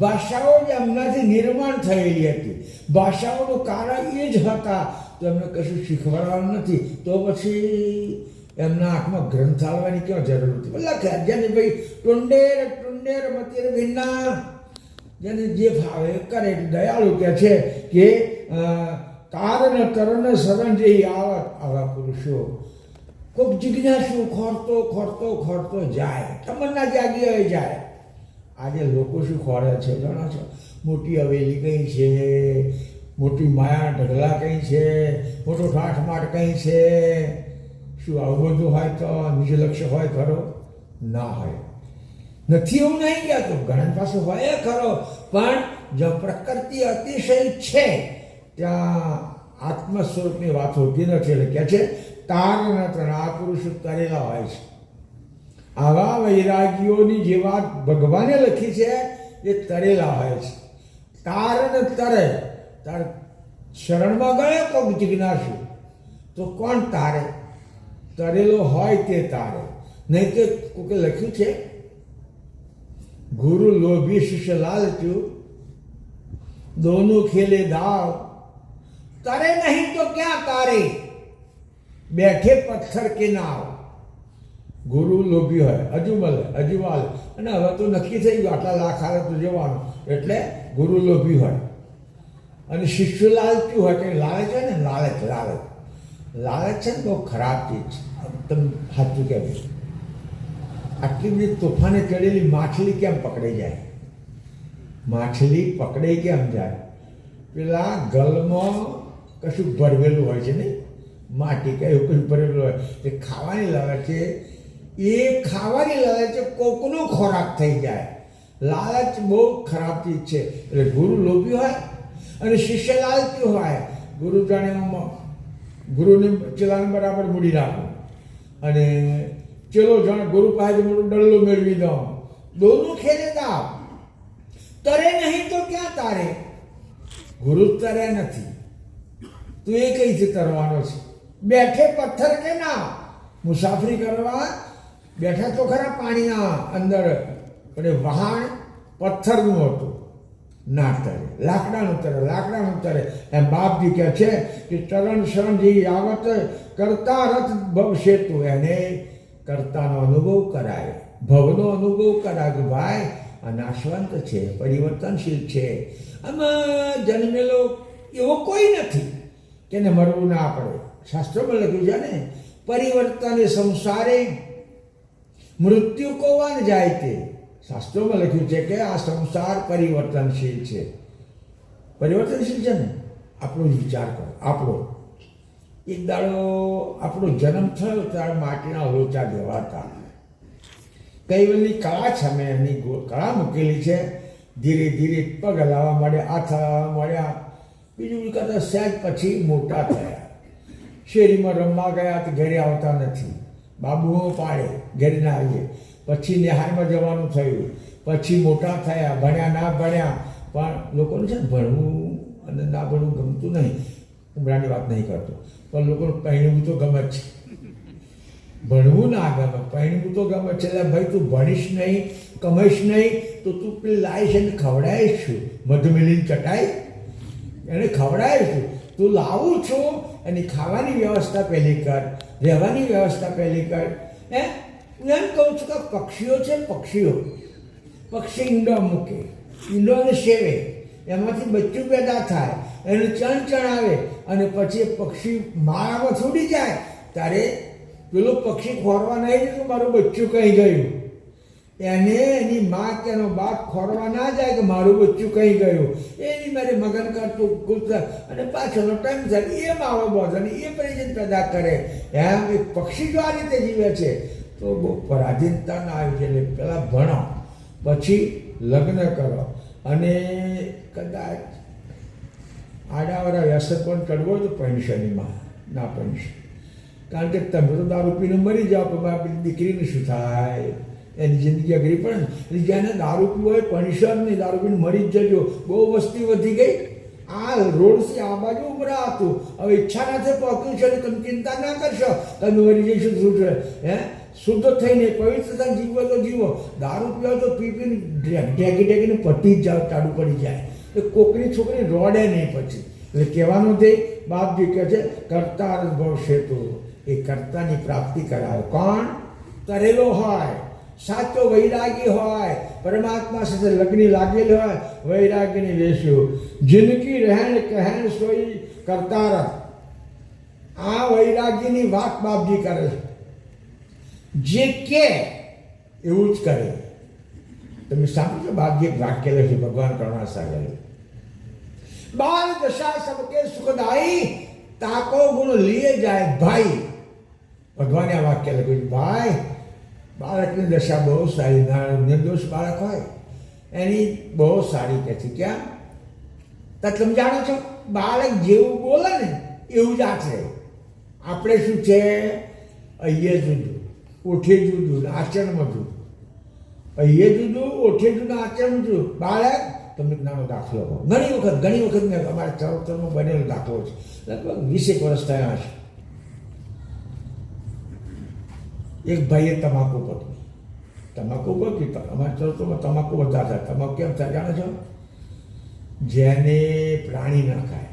S4: ભાષાઓ જ એમનાથી નિર્માણ થયેલી હતી. ભાષાઓનું કારણ એ જ હતા. તો એમને કશું શીખવાડવાનું નથી, તો પછી એમના હાથમાં ગ્રંથ આવવાની ક્યાં જરૂર હતી? લખ્યા જેને ભાઈ ટુંડેર મતીર વિના જેને જે ફાવે કરે. દયાળુ કહે છે કે તારન તરણ શરણ જે આવત આવા પુરુષો કોઈક જિજ્ઞાસુ ખોરતો જાય, તમન્ના જાગી હોય જાય. આજે લોકો શું ખોરે છે જાણો છો? મોટી હવેલી કઈ છે, મોટી માયા ઢગલા કઈ છે, મોટો ઠાઠમાટ કઈ છે. શું આવું બધું હોય તો નિજ લક્ષ્ય હોય ખરો? ના હોય. નથી એવું નહીં કહેતો, ઘણા પાસે હોય ખરો, પણ જો પ્રકૃતિ અતિશય છે ત્યાં આત્મ સ્વરૂપની વાત હોતી નથી. એટલે કહે છે તાર ન આ પુરુષ તરેલા હોય છે. આવા વૈરાગીઓની જે વાત ભગવાને લખી છે એ તરેલા હોય છે. તાર ને તરે. તાર શરણમાં ગયો કોક જિજ્ઞાસુ તો કોણ તારે? તરેલો હોય તે તારે. નહીં તો કોકે લખ્યું છે ગુરુ લોભી શિષ્ય લાલચુ दोनों खेले दाव तरे नहीं तो क्या तारे बैठे पत्थर के नाव. ગુરુ લોભી હોય, અજુવાલ અને હવે તો નક્કી થઈ ગયું આટલા લાખ આવે તો જવાનું. એટલે ગુરુ લોભી હોય અને શિષ્ય લાલચું હોય. કે લાલચ હોય ને, લાલચ છે ને બહુ ખરાબ ચીજ છે. તમે સાચું કહેવું. આટલી બધી તોફાને ચડેલી માછલી કેમ પકડાઈ જાય? માછલી પકડાઈ કેમ જાય? પેલા ગલમાં કશું ભરવેલું હોય છે ને, માટી કે એવું કશું ભરેલું હોય. એ ખાવાની લાવે છે એ ખાવાની લાલચ કોકનો ખોરાક થઈ જાય. લાલચ બહુ ખરાબ ચીજ છે. એટલે ગુરુ લોભી હોય અને શિષ્ય લાલચી હોય. ગુરુ જાણે ગુરુને ચેલાને બરાબર મૂડી રાખો અને ચેલો જાણે ગુરુ પાસે મોટો ડલ્લો મેળવી દો. દોનું ખેલે દાવ. તરે નહીં તો ક્યાં તારે? ગુરુ તરે નથી. તું એ કઈથી તરવાનો છે? બેઠે પથ્થર કે ના? મુસાફરી કરવા બેઠા તો ખરા પાણીના અંદર, પણ વહાણ પથ્થરનું હતું. ના તરે. લાકડાનું તરે. એમ બાપજી કહે છે કે ચરણ શરણ જેવી આવત કરતા રથ ભવ સેતુ. એને કર્તાનો અનુભવ કરાય, ભવનો અનુભવ કરાય કે ભાઈ આ નાશવંત છે, પરિવર્તનશીલ છે. આમાં જન્મેલો એવો કોઈ નથી કે એને મરવું ના પડે. શાસ્ત્રોમાં લખ્યું છે ને, પરિવર્તન એ સંસારે મૃત્યુ કોવાન જાય તે. શાસ્ત્રોમાં લખ્યું છે કે આ સંસાર પરિવર્તનશીલ છે. પરિવર્તનશીલ છે ને, આપણો જ વિચાર કરો. આપણો એક દાડો આપણો જન્મ થયો ત્યારે માટીના લોચા દેવાતા. કૈવલ્યની કળા છે, અમે એની કળા મૂકેલી છે. ધીરે ધીરે પગ હલાવવા મળ્યા, હાથ હલાવવા મળ્યા. બીજું કદાચ સહેજ પછી મોટા થયા. શેરીમાં રમવા ગયા તો ઘરે આવતા નથી. બાબુઓ પાડે, ઘરે ના આવીએ. પછી નિહાળમાં જવાનું થયું. પછી મોટા થયા, ભણ્યા ના ભણ્યા. પણ લોકોને છે ને ભણવું અને ના ભણવું ગમતું નહીં. ઉમરાની વાત નહીં કરતો, પણ લોકોને પહેણવું તો ગમે જ છે. ભણવું ના ગમે, પહેણવું તો ગમે છે. એટલે ભાઈ તું ભણીશ નહીં, કમાઈશ નહીં તો તું પેલી લાવીશ એને ખવડાવીશ શું? મધુમેલીને ચટાઈ એને ખવડાવીશ શું? તું લાવું છું એની ખાવાની વ્યવસ્થા પહેલી કર, રહેવાની વ્યવસ્થા પહેલી કર. હું એમ કહું છું કે પક્ષીઓ છે, પક્ષી ઈંડો મૂકે, ઈંડોને સેવે, એમાંથી બચ્ચું પેદા થાય, એને ચણ આવે અને પછી પક્ષી માળામાં છોડી જાય ત્યારે પેલું પક્ષી ખોરવા નહીં તો મારું બચ્ચું કહી ગયું. એને એની મા કે એનો બાપ ખોરવા ના જાય કે મારું બચ્ચું કહી ગયું. એની મારે મગન કરતું કૂદતા અને પાછળનો ટાઈમ થાય એ માવો બોધ અને એ પરિજન પેદા કરે. એમ એક પક્ષી જો આ રીતે જીવે છે તો બહુ પરાધીનતા ના આવી છે. એટલે પહેલાં ભણો, પછી લગ્ન કરો અને કદાચ આડાવાળા વ્યસન પણ ચડવો તો પેન્શનીમાં ના પેન્શન. કારણ કે તમે તો દારૂ પીને મરી જાઓ તો મારી દીકરીને શું થાય? એની જિંદગી અઘરી પડે ને. એટલે જેને દારૂ પીવો હોય પનિશર નહીં, દારૂ પીને મરી જ જજો. બહુ વસ્તી વધી ગઈ. આ રોડથી આ બાજુ ઉમરા હતું, હવે ઈચ્છા નથી પહોંચ્યું છે. તમે ચિંતા ના કરશો, તમે મરી જઈશું. શું છે? શુદ્ધ થઈને પવિત્રતા જીવો તો જીવો. દારૂ પીવો તો પીને ઢેગીને પતી જ જાવ, ટાળું પડી જાય. તો કોકની છોકરી રોડે નહીં પછી. એટલે કહેવાનું તે બાપજી કહે છે કર્તા ભવ સેતુ. એ કર્તાની પ્રાપ્તિ કરાવે. કોણ? તરેલો હોય, સાચો વૈરાગી હોય, પરમાત્મા સાથે લગ્ન લાગેલી હોય, વૈરાગીની વેશ્યું. જિંદગી રહેણ કહેણ સોઈ કરતા. આ વૈરાગીની વાત બાપજી કરે છે. જે કે એવું જ કરે. તમે સાંભળો બાપજી એક વાક્ય લખ્યું ભગવાન કરુણા સાગર. બાલ દશા સબકે સુખદાયી, તાકો ગુણ લીએ જાય ભાઈ. ભગવાને આ વાક્ય લખ્યું. ભાઈ બાળકની દશા બહુ સારી, નિર્દોષ બાળક હોય એની બહુ સારી કહે છે. ક્યાં? તમે જાણો છો બાળક જેવું બોલે ને એવું જ આચરે. આપણે શું છે? અહીંયા જુદું, ઓઠે જુદું, આચરણમાં જુદું. અહીંયા જુદું, ઓઠે જુદું, આચરણ જુદું. બાળક તમને નાનો દાખલો કહો. ઘણી વખત મેં અમારા ચરોતરમાં બનેલો દાખલો છે. લગભગ 20 વર્ષ થયા હશે. એક ભાઈએ તમાકુ પકડી. અમારા ચરોતરમાં તમાકુ બધા થાય. તમાકુ કેમ થાય જાણો છો? જેને પ્રાણી ના ખાય,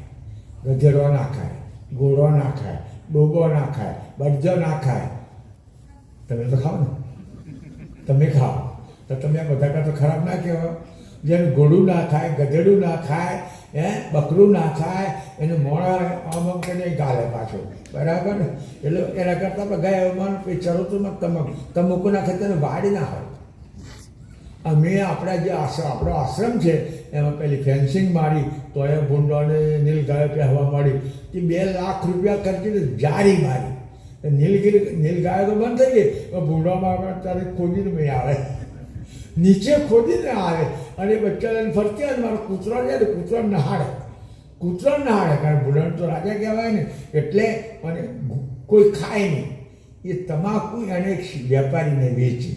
S4: ગધેડો ના ખાય, ઘોડો ના ખાય, ડોબો ના ખાય, બળજો ના ખાય. તમે તો ખાઓ ને, તમે ખાઓ તો તમે બધા કાં તો ખરાબ ના કહેવાય. જેને ઘોડું ના ખાય, ગધેડું ના ખાય, બકરું ના ખાય, એને મોડા આમ કરીને ગાલે પાછું. બરાબર ને? એટલે એના કરતાં આપણે ગયા માનો ચરોતરમાં તમાકુ ના ખાય તેને વાડી ના હોય. અમે આપણા જે આપણો આશ્રમ છે એમાં પેલી ફેન્સિંગ મારી તો એ ભૂંડોને નીલગાય પહેવા મળી. તે 2 લાખ રૂપિયા ખર્ચીને જારી મારી. નીલગાય તો બંધ થઈ ગઈ, પણ ભૂંડામાં આવે ત્યારે ખોદીને મેં આવે, નીચે ખોદીને આવે અને બચ્ચા લઈને ફરતી આવે. મારો કૂતરો જાય ને કૂતરો નહાડે, કારણ ભૂંડાને તો રાજા કહેવાય ને, એટલે અને કોઈ ખાય નહીં. એ તમાકુ એને એક વેપારીને વેચી.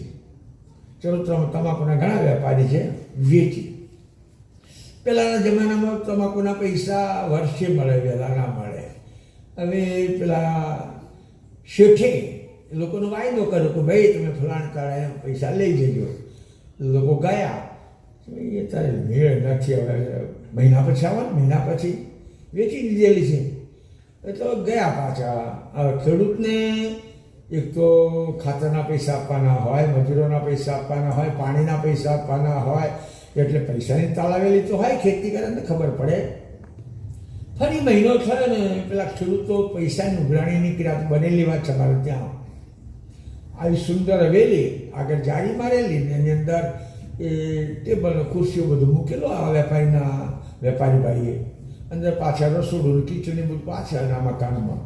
S4: ચલો તમાકુના ઘણા વેપારી છે, વેચી. પહેલાંના જમાનામાં તમાકુના પૈસા વર્ષે મળે, વહેલા ના મળે. હવે પેલા શેઠે લોકોનો વાયદો કર્યો કે ભાઈ તમે ફલાણ તારા પૈસા લઈ જજો. લોકો ગયા, એ તારે મેળ નથી, હવે મહિના પછી આવવાનું, મહિના પછી વેચી દીધેલી છે. તો ગયા પાછા. હવે ખેડૂતને એક તો ખાતરના પૈસા આપવાના હોય, મજૂરોના પૈસા આપવાના હોય, પાણીના પૈસા આપવાના હોય, એટલે પૈસાની તાલાવેલી તો હોય. ખેતી કરે ને ખબર પડે. ફરી મહિનો થયો ને પેલા ખેડૂતો પૈસાની ઉઘરાણી નીકળ્યા. બનેલી વાત છે મારે ત્યાં. આવી સુંદર હવેલી, આગળ જાળી મારેલી ને એની અંદર એ ટેબલ ખુરશીઓ બધું મૂકેલો. આ વેપારી ભાઈએ અંદર પાછળ રસોડું કિચનની બધું પાછળના મકાનમાં.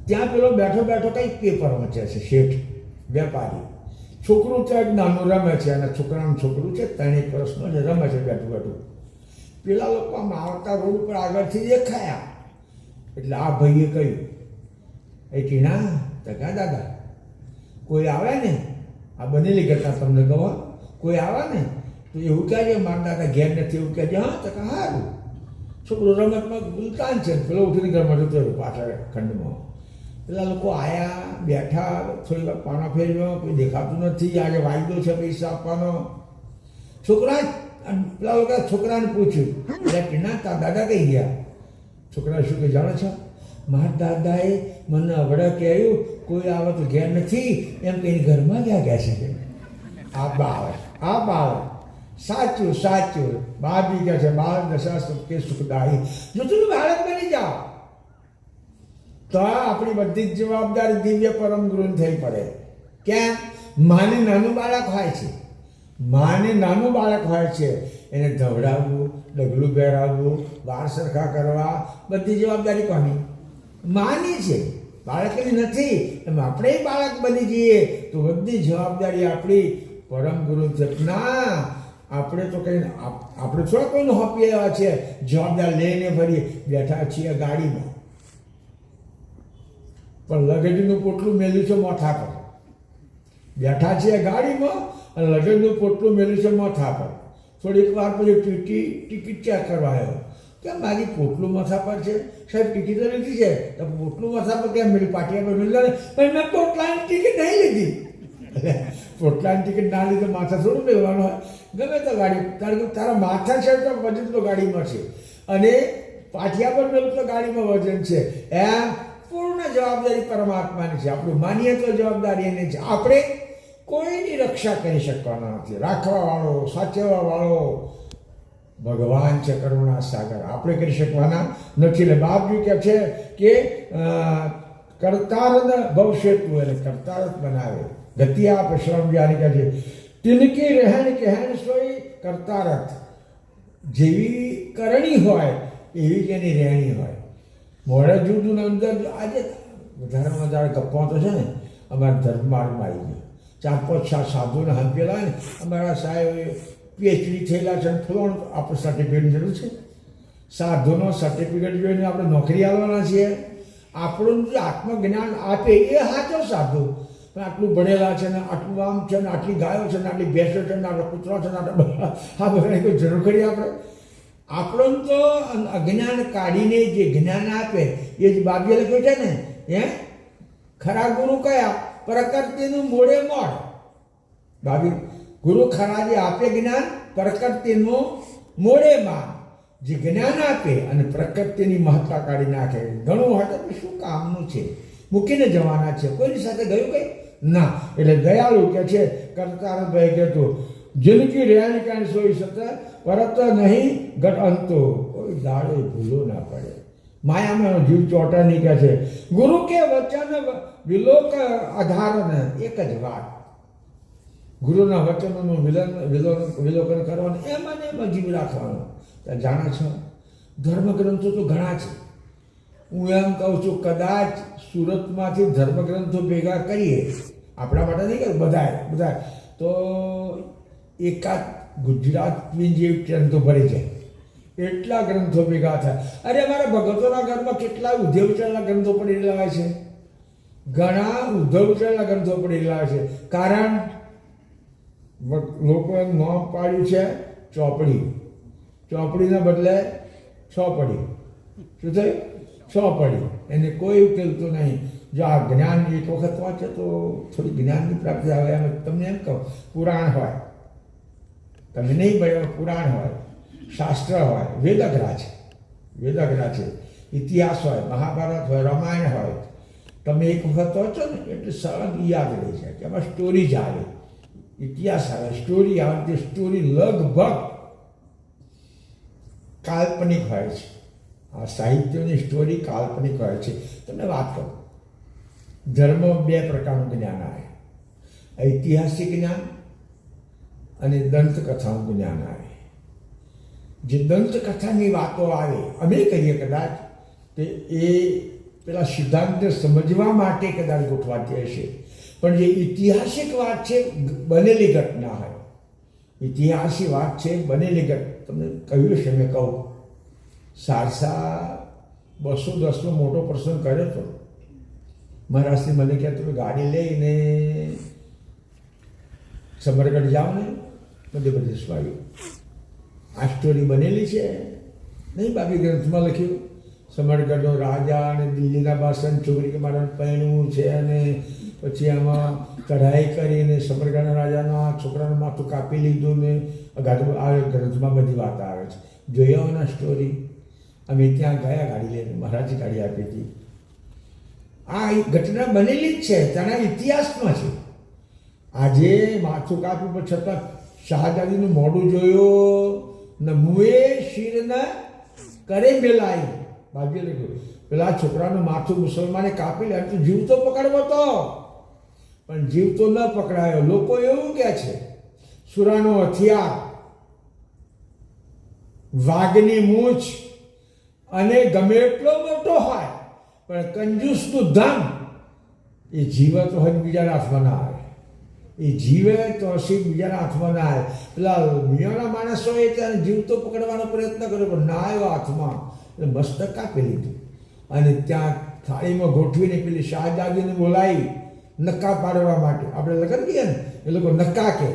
S4: ત્યાં પેલો બેઠો કંઈક પેપર વાંચે છે શેઠ વેપારી. છોકરું ત્યાં એક નાનું રમે છે, અને છોકરાનું છોકરું છે 3 વર્ષનો ને રમે છે બેઠું. પેલા લોકો આમ આવતા રોડ ઉપર આગળથી દેખાયા એટલે આ ભાઈએ કહ્યું, એ ટીના તકા દાદા કોઈ આવે ને, આ બનેલી ઘટના તમને કહો, કોઈ આવે ને તો એવું કહેજે મારા દાદા ઘેર નથી, એવું કહેજે. હા તકા સારું. છોકરો રમતમાં ગુલતાન છે, પેલો ઉઠીને ઘરમાં જતો રહ્યો પાછળ ખંડમાં. પેલા લોકો આવ્યા, બેઠા, થોડી વાર પાણા ફેરવ્યા, કોઈ દેખાતું નથી. આજે વાયદો છે પૈસા આપવાનો. પેલા લોકો છોકરાને પૂછ્યું, એટલે ટીના તારા દાદા કઈ ગયા? છોકરા શું કે જાણો છો, મારા દાદાએ મને અવડે કહ્યું કોઈ આવે તો ઘેર નથી એમ કહીને ઘરમાં ગયા છે. આ બાળ સાચું બાબી કહે છે, બાળ દશા સુખે સુખદાયી. જો તું બાળક બની જાઓ તો આપણી બધી જ જવાબદારી દિવ્ય પરમ ગુરુ થઈ પડે. ક્યાં માને નાનું બાળક હોય છે, એને ધવડાવવું, ડગલું પહેરાવવું, વાળ સરખા કરવા, બધી જવાબદારી કોની? માની છે, બાળકની નથી. એમ આપણે બાળક બની જઈએ તો બધી જવાબદારી આપણી પરમ ગુરુ છે. ના, આપણે તો કંઈ આપણે થોડા કોઈને હોપી આવ્યા છે, જવાબદાર લઈને ફરીએ. બેઠા છીએ ગાડીમાં, પણ લગેજનું પોટલું મેલ્યું છે મોથા પર. બેઠા છીએ ગાડીમાં અને લગેજનું પોટલું મેલ્યું છે મોથા પર. થોડીક વાર પછી ટિકિટ ચેક કરવા આવ્યો. કેમ મારી પોટલું માથા પર છે? સાહેબ ટિકિટ તો લીધી છે. તો પોટલું માથા પર કેમ મેળી? પાટિયા પર મેળવી પણ મેં પોટલાની ટિકિટ નહીં લીધી. પોટલાની ટિકિટ ના લીધે માથા થોડું મેળવાનું હોય. ગમે તો ગાડી તારા માથા છે તો વજન તો ગાડીમાં છે, અને પાટિયા પર મેળવું તો ગાડીમાં વજન છે. એમ પૂર્ણ જવાબદારી પરમાત્માની છે. આપણું માનીએ તો જવાબદારી એની છે. આપણે કોઈની રક્ષા કરી શકવાના નથી. રાખવાવાળો, સાચવવાવાળો ભગવાન છે, કરુણા સાગર. આપણે કરી શકવાના નથી. એટલે બાપજી કહે છે કે કરતારદ ભવશેતુ, એટલે કરતારત બનાવે, ગતિ આપે. શ્રમ જાની કહે છે તિનકી રહેણ કહેણ સોઈ કરતારત. જેવી કરણી હોય એવી જ એની રહેણી હોય. મોડે જુદું અંદર આજે વધારેમાં વધારે ગપ્પા તો છે ને અમારા ધર્મમાર્ગમાં આવી ગયો. 4-5 સાધુને હંપેલા ને અમારા સાહેબ પીએચડી થયેલા છે, ફલોણ આપણે સર્ટિફિકેટની જરૂર છે. સાધુનો સર્ટિફિકેટ જોઈને આપણે નોકરી આવવાના છીએ. આપણું જે આત્મજ્ઞાન આપે એ સાચો સાધુ, પણ આટલું ભણેલા છે ને, આટલું આમ છે ને, આટલી ગાયો છે ને, આટલી ભેંસો છે ને, આટલા કૂતરો છે ને, આ બધાની કોઈ જરૂર કરી આપણને તો અજ્ઞાન કાઢીને જે જ્ઞાન આપે એ જ બાબીએ લખ્યું છે ને. ખરા ગુરુ કયા? પ્રકૃતિનું મોડે મોડ. બાબી ગુરુ ખરા જે આપે જ્ઞાન, પ્રકૃતિનું મોડે માં જે જ્ઞાન આપે અને પ્રકૃતિની મહત્તા કાઢી નાખે. ઘણું હોય તો શું કામનું છે, મૂકીને જવાના છે, કોઈની સાથે ગયું કઈ ના. એટલે દયાળુ કે છે કરતારભાઈ કહેતું, જિંદગી રહેણી કાંઈ સોઈ શકે પરત નહીં ઘટ અંતો, કોઈ દાડે ભૂલો ના પડે. માયામાં જીવ ચોટા નહીં કહે છે. ગુરુ કે વચન વિલોક આધારને એક જ વાત. ગુરુના વચનોનું વિલોકન કરવાનું, એમાં ને એમાં જીવ રાખવાનું. જાણો છો ધર્મગ્રંથો તો ઘણા છે, હું એમ કહું છું કદાચ સુરતમાંથી ધર્મગ્રંથો ભેગા કરીએ, આપણા માટે નહીં કે બધા તો એકાદ ગુજરાતની જેવી ટ્રેન તો ભરી જાય, એટલા ગ્રંથો ભેગા થાય. અરે અમારા ભગતોના ઘરમાં કેટલા ઉદ્ધવચરણના ગ્રંથો પડેલા હોય છે, ઘણા ઉદ્ધવચરણના ગ્રંથો પડેલા હોય છે. કારણ લોકોએ નામ પાડ્યું છે ચોપડી, ચોપડીના બદલે ચોપડી. શું થયું? ચોપડી. એને કોઈ ઉકેલતું નહીં. જો આ જ્ઞાન એક વખત વાંચે તો થોડી જ્ઞાનની પ્રાપ્તિ આવે. એમ તમને એમ કહું, પુરાણ હોય, તમે નહીં ભણ્યો, પુરાણ હોય, શાસ્ત્ર હોય, વેદગ્રા છે, ઇતિહાસ હોય, મહાભારત હોય, રામાયણ હોય, તમે એક વખત વાંચો ને એટલે સરળ યાદ રહી જાય કે એમાં સ્ટોરી જ આવે, ઇતિહાસ આવે, સ્ટોરી આવે. તે સ્ટોરી લગભગ કાલ્પનિક હોય છે. આ સાહિત્યની સ્ટોરી કાલ્પનિક હોય છે. તમને વાત કરું, ધર્મ બે પ્રકારનું જ્ઞાન આવે, ઐતિહાસિક જ્ઞાન અને દંતકથાનું જ્ઞાન આવે. જે દંતકથાની વાતો આવે, અમે કહીએ કદાચ તે એ પેલા સિદ્ધાંતને સમજવા માટે કદાચ ગોઠવાતી હશે, પણ જે ઐતિહાસિક વાત છે, બનેલી ઘટના હોય, ઐતિહાસિક વાત છે, બનેલી ઘટના. તમને કહ્યું છે, મેં કહું, સારસા 210નો મોટો પ્રસંગ કર્યો હતો. મહારાષ્ટ્રથી મને કહે તમે ગાડી લઈને સમરગઢ જાઓ ને, મધ્યપ્રદેશમાં આવ્યું. આ સ્ટોરી બનેલી છે નહીં, બાકી ગ્રંથમાં લખ્યું. સમરગઢનો રાજા અને દિલ્હીના બાદશાહ છોકરી કે મારા પહેણવું છે, અને પછી આમાં ચઢાઈ કરીને સમરગઢના રાજાના છોકરાનું માથું કાપી લીધું ને આ ગ્રંથમાં બધી વાત આવે છે. જોયાઓના સ્ટોરી. અમે ત્યાં ગયા ગાડી લઈને, મહારાજે ગાડી આપી હતી. આ ઘટના બનેલી જ છે, તેના ઇતિહાસમાં છે. આજે માથું કાપ્યું પણ છતાં શાહજાદીનું મોઢું જોયો ને મુએ શિરના કરે મેલાઈ. ભાગ્ય લખ્યું પેલા છોકરાનું માથું મુસલમાને કાપી લે, તો જીવ તો પકડવો તો, પણ જીવ તો ન પકડાયો. લોકો એવું કહે છે સુરાનો હથિયાર, વાઘની મૂછ અને ગમે એટલો મોટો હોય પણ કંજૂસનું ધન એ જીવે તો હજી બીજાના હાથમાં ના આવે. એ જીવે તો હસી બીજાના હાથમાં ના આવે. પેલા દુનિયાના માણસોએ ત્યાં જીવ તો પકડવાનો પ્રયત્ન કર્યો પણ ના આવ્યો હાથમાં, એટલે મસ્તક કાપી લીધું. અને ત્યાં થાળીમાં ગોઠવીને પેલી શાહજાદીને બોલાવી નક્કા પાડવા માટે. આપણે લગન કહીએ ને, એ લોકો નક્કા કે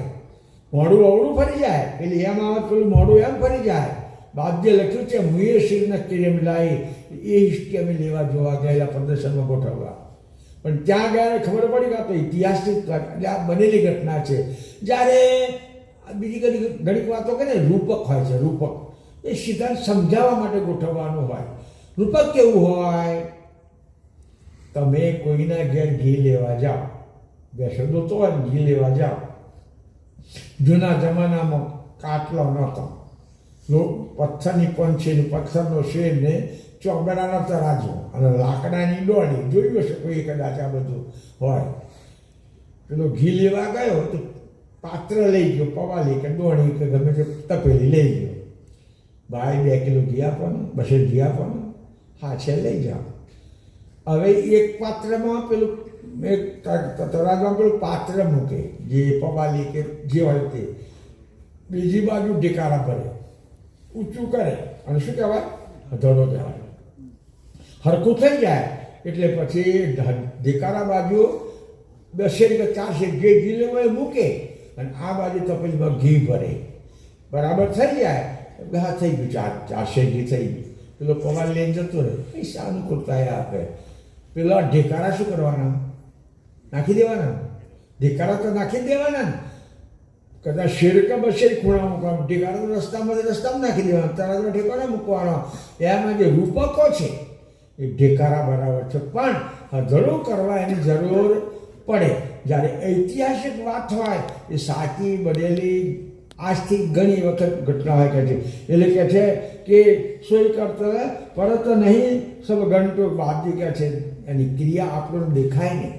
S4: મોઢું અવળું ફરી જાય, પેલી એમ આવે પેલું મોઢું એમ ફરી જાય. બાદ જે લખ્યું છે મુએ શિરના કિરે મિલાઈ, એ હિસ્ટ્રી અમે લેવા જોવા ગયેલા પ્રદર્શનમાં ગોઠવવા. પણ ત્યાં ગયા ખબર પડી કે આ તો ઇતિહાસની એટલે આ બનેલી ઘટના છે. જ્યારે બીજી ઘડીક વાતો કરે રૂપક હોય છે, રૂપક એ સિદ્ધાંત સમજાવવા માટે ગોઠવવાનું હોય. રૂપક કેવું હોય? તમે કોઈના ઘેર ઘી લેવા જાઓ, બેસડો તો હોય ઘી લેવા જાઓ. જૂના જમાનામાં કાટલો નહોતો, પથ્થરની પંછી, પથ્થરનો શેર ને ચોકડાનો તરાજો અને લાકડાની ડોળી. જોયું હશે કોઈ કદાચ આ બધું હોય. પેલો ઘી લેવા ગયો તો પાત્ર લઈ ગયો, પવાલી કે ડોળી કે ગમે તે તપેલી લઈ ગયો. ભાઈ 2 કિલો ઘી આપવાનું, 200 ઘી આપવાનું, હા છે લઈ જાઓ. હવે એક પાત્રમાં પેલું તરાજમાં પેલું પાત્ર મૂકે, જે પવાલી કે જે હોય તે. બીજી બાજુ ઢેકારા ભરે, ઊંચું કરે અને શું કહેવાય? ધડો કહેવાય. હરખું થઈ જાય એટલે પછી ઢેકારા બાજુ 200 કે 400 જે ઘી લેવો એ મૂકે અને આ બાજુ તપેલીમાં ઘી ભરે. બરાબર થઈ જાય, હા થઈ ગયું, 400 ઘી થઈ ગયું. પેલો પવાલ લઈને જતો રહે, પૈસા અનુકૂળતા એ આપે. પેલા ઢેકારા શું કરવાના? નાખી દેવાના. ઢેકારા તો નાખી દેવાના ને. કદાચ શેર કે 200 ખૂણા મૂકવાનું, ઢેકારા તો રસ્તામાં નાખી દેવાના, તરત ઢેકારા મૂકવાનો. એમાં જે રૂપકો છે એ ઢેકારા બરાબર છે, પણ હધળું કરવા એની જરૂર પડે. જ્યારે ઐતિહાસિક વાત હોય એ સાચી બનેલી આજથી ઘણી વખત ઘટના હોય કહે છે. એટલે કહે છે કે સોય કરતા પરત નહીં સબ ઘંટો. બાપજી કહે છે એની ક્રિયા આપણને દેખાય નહીં.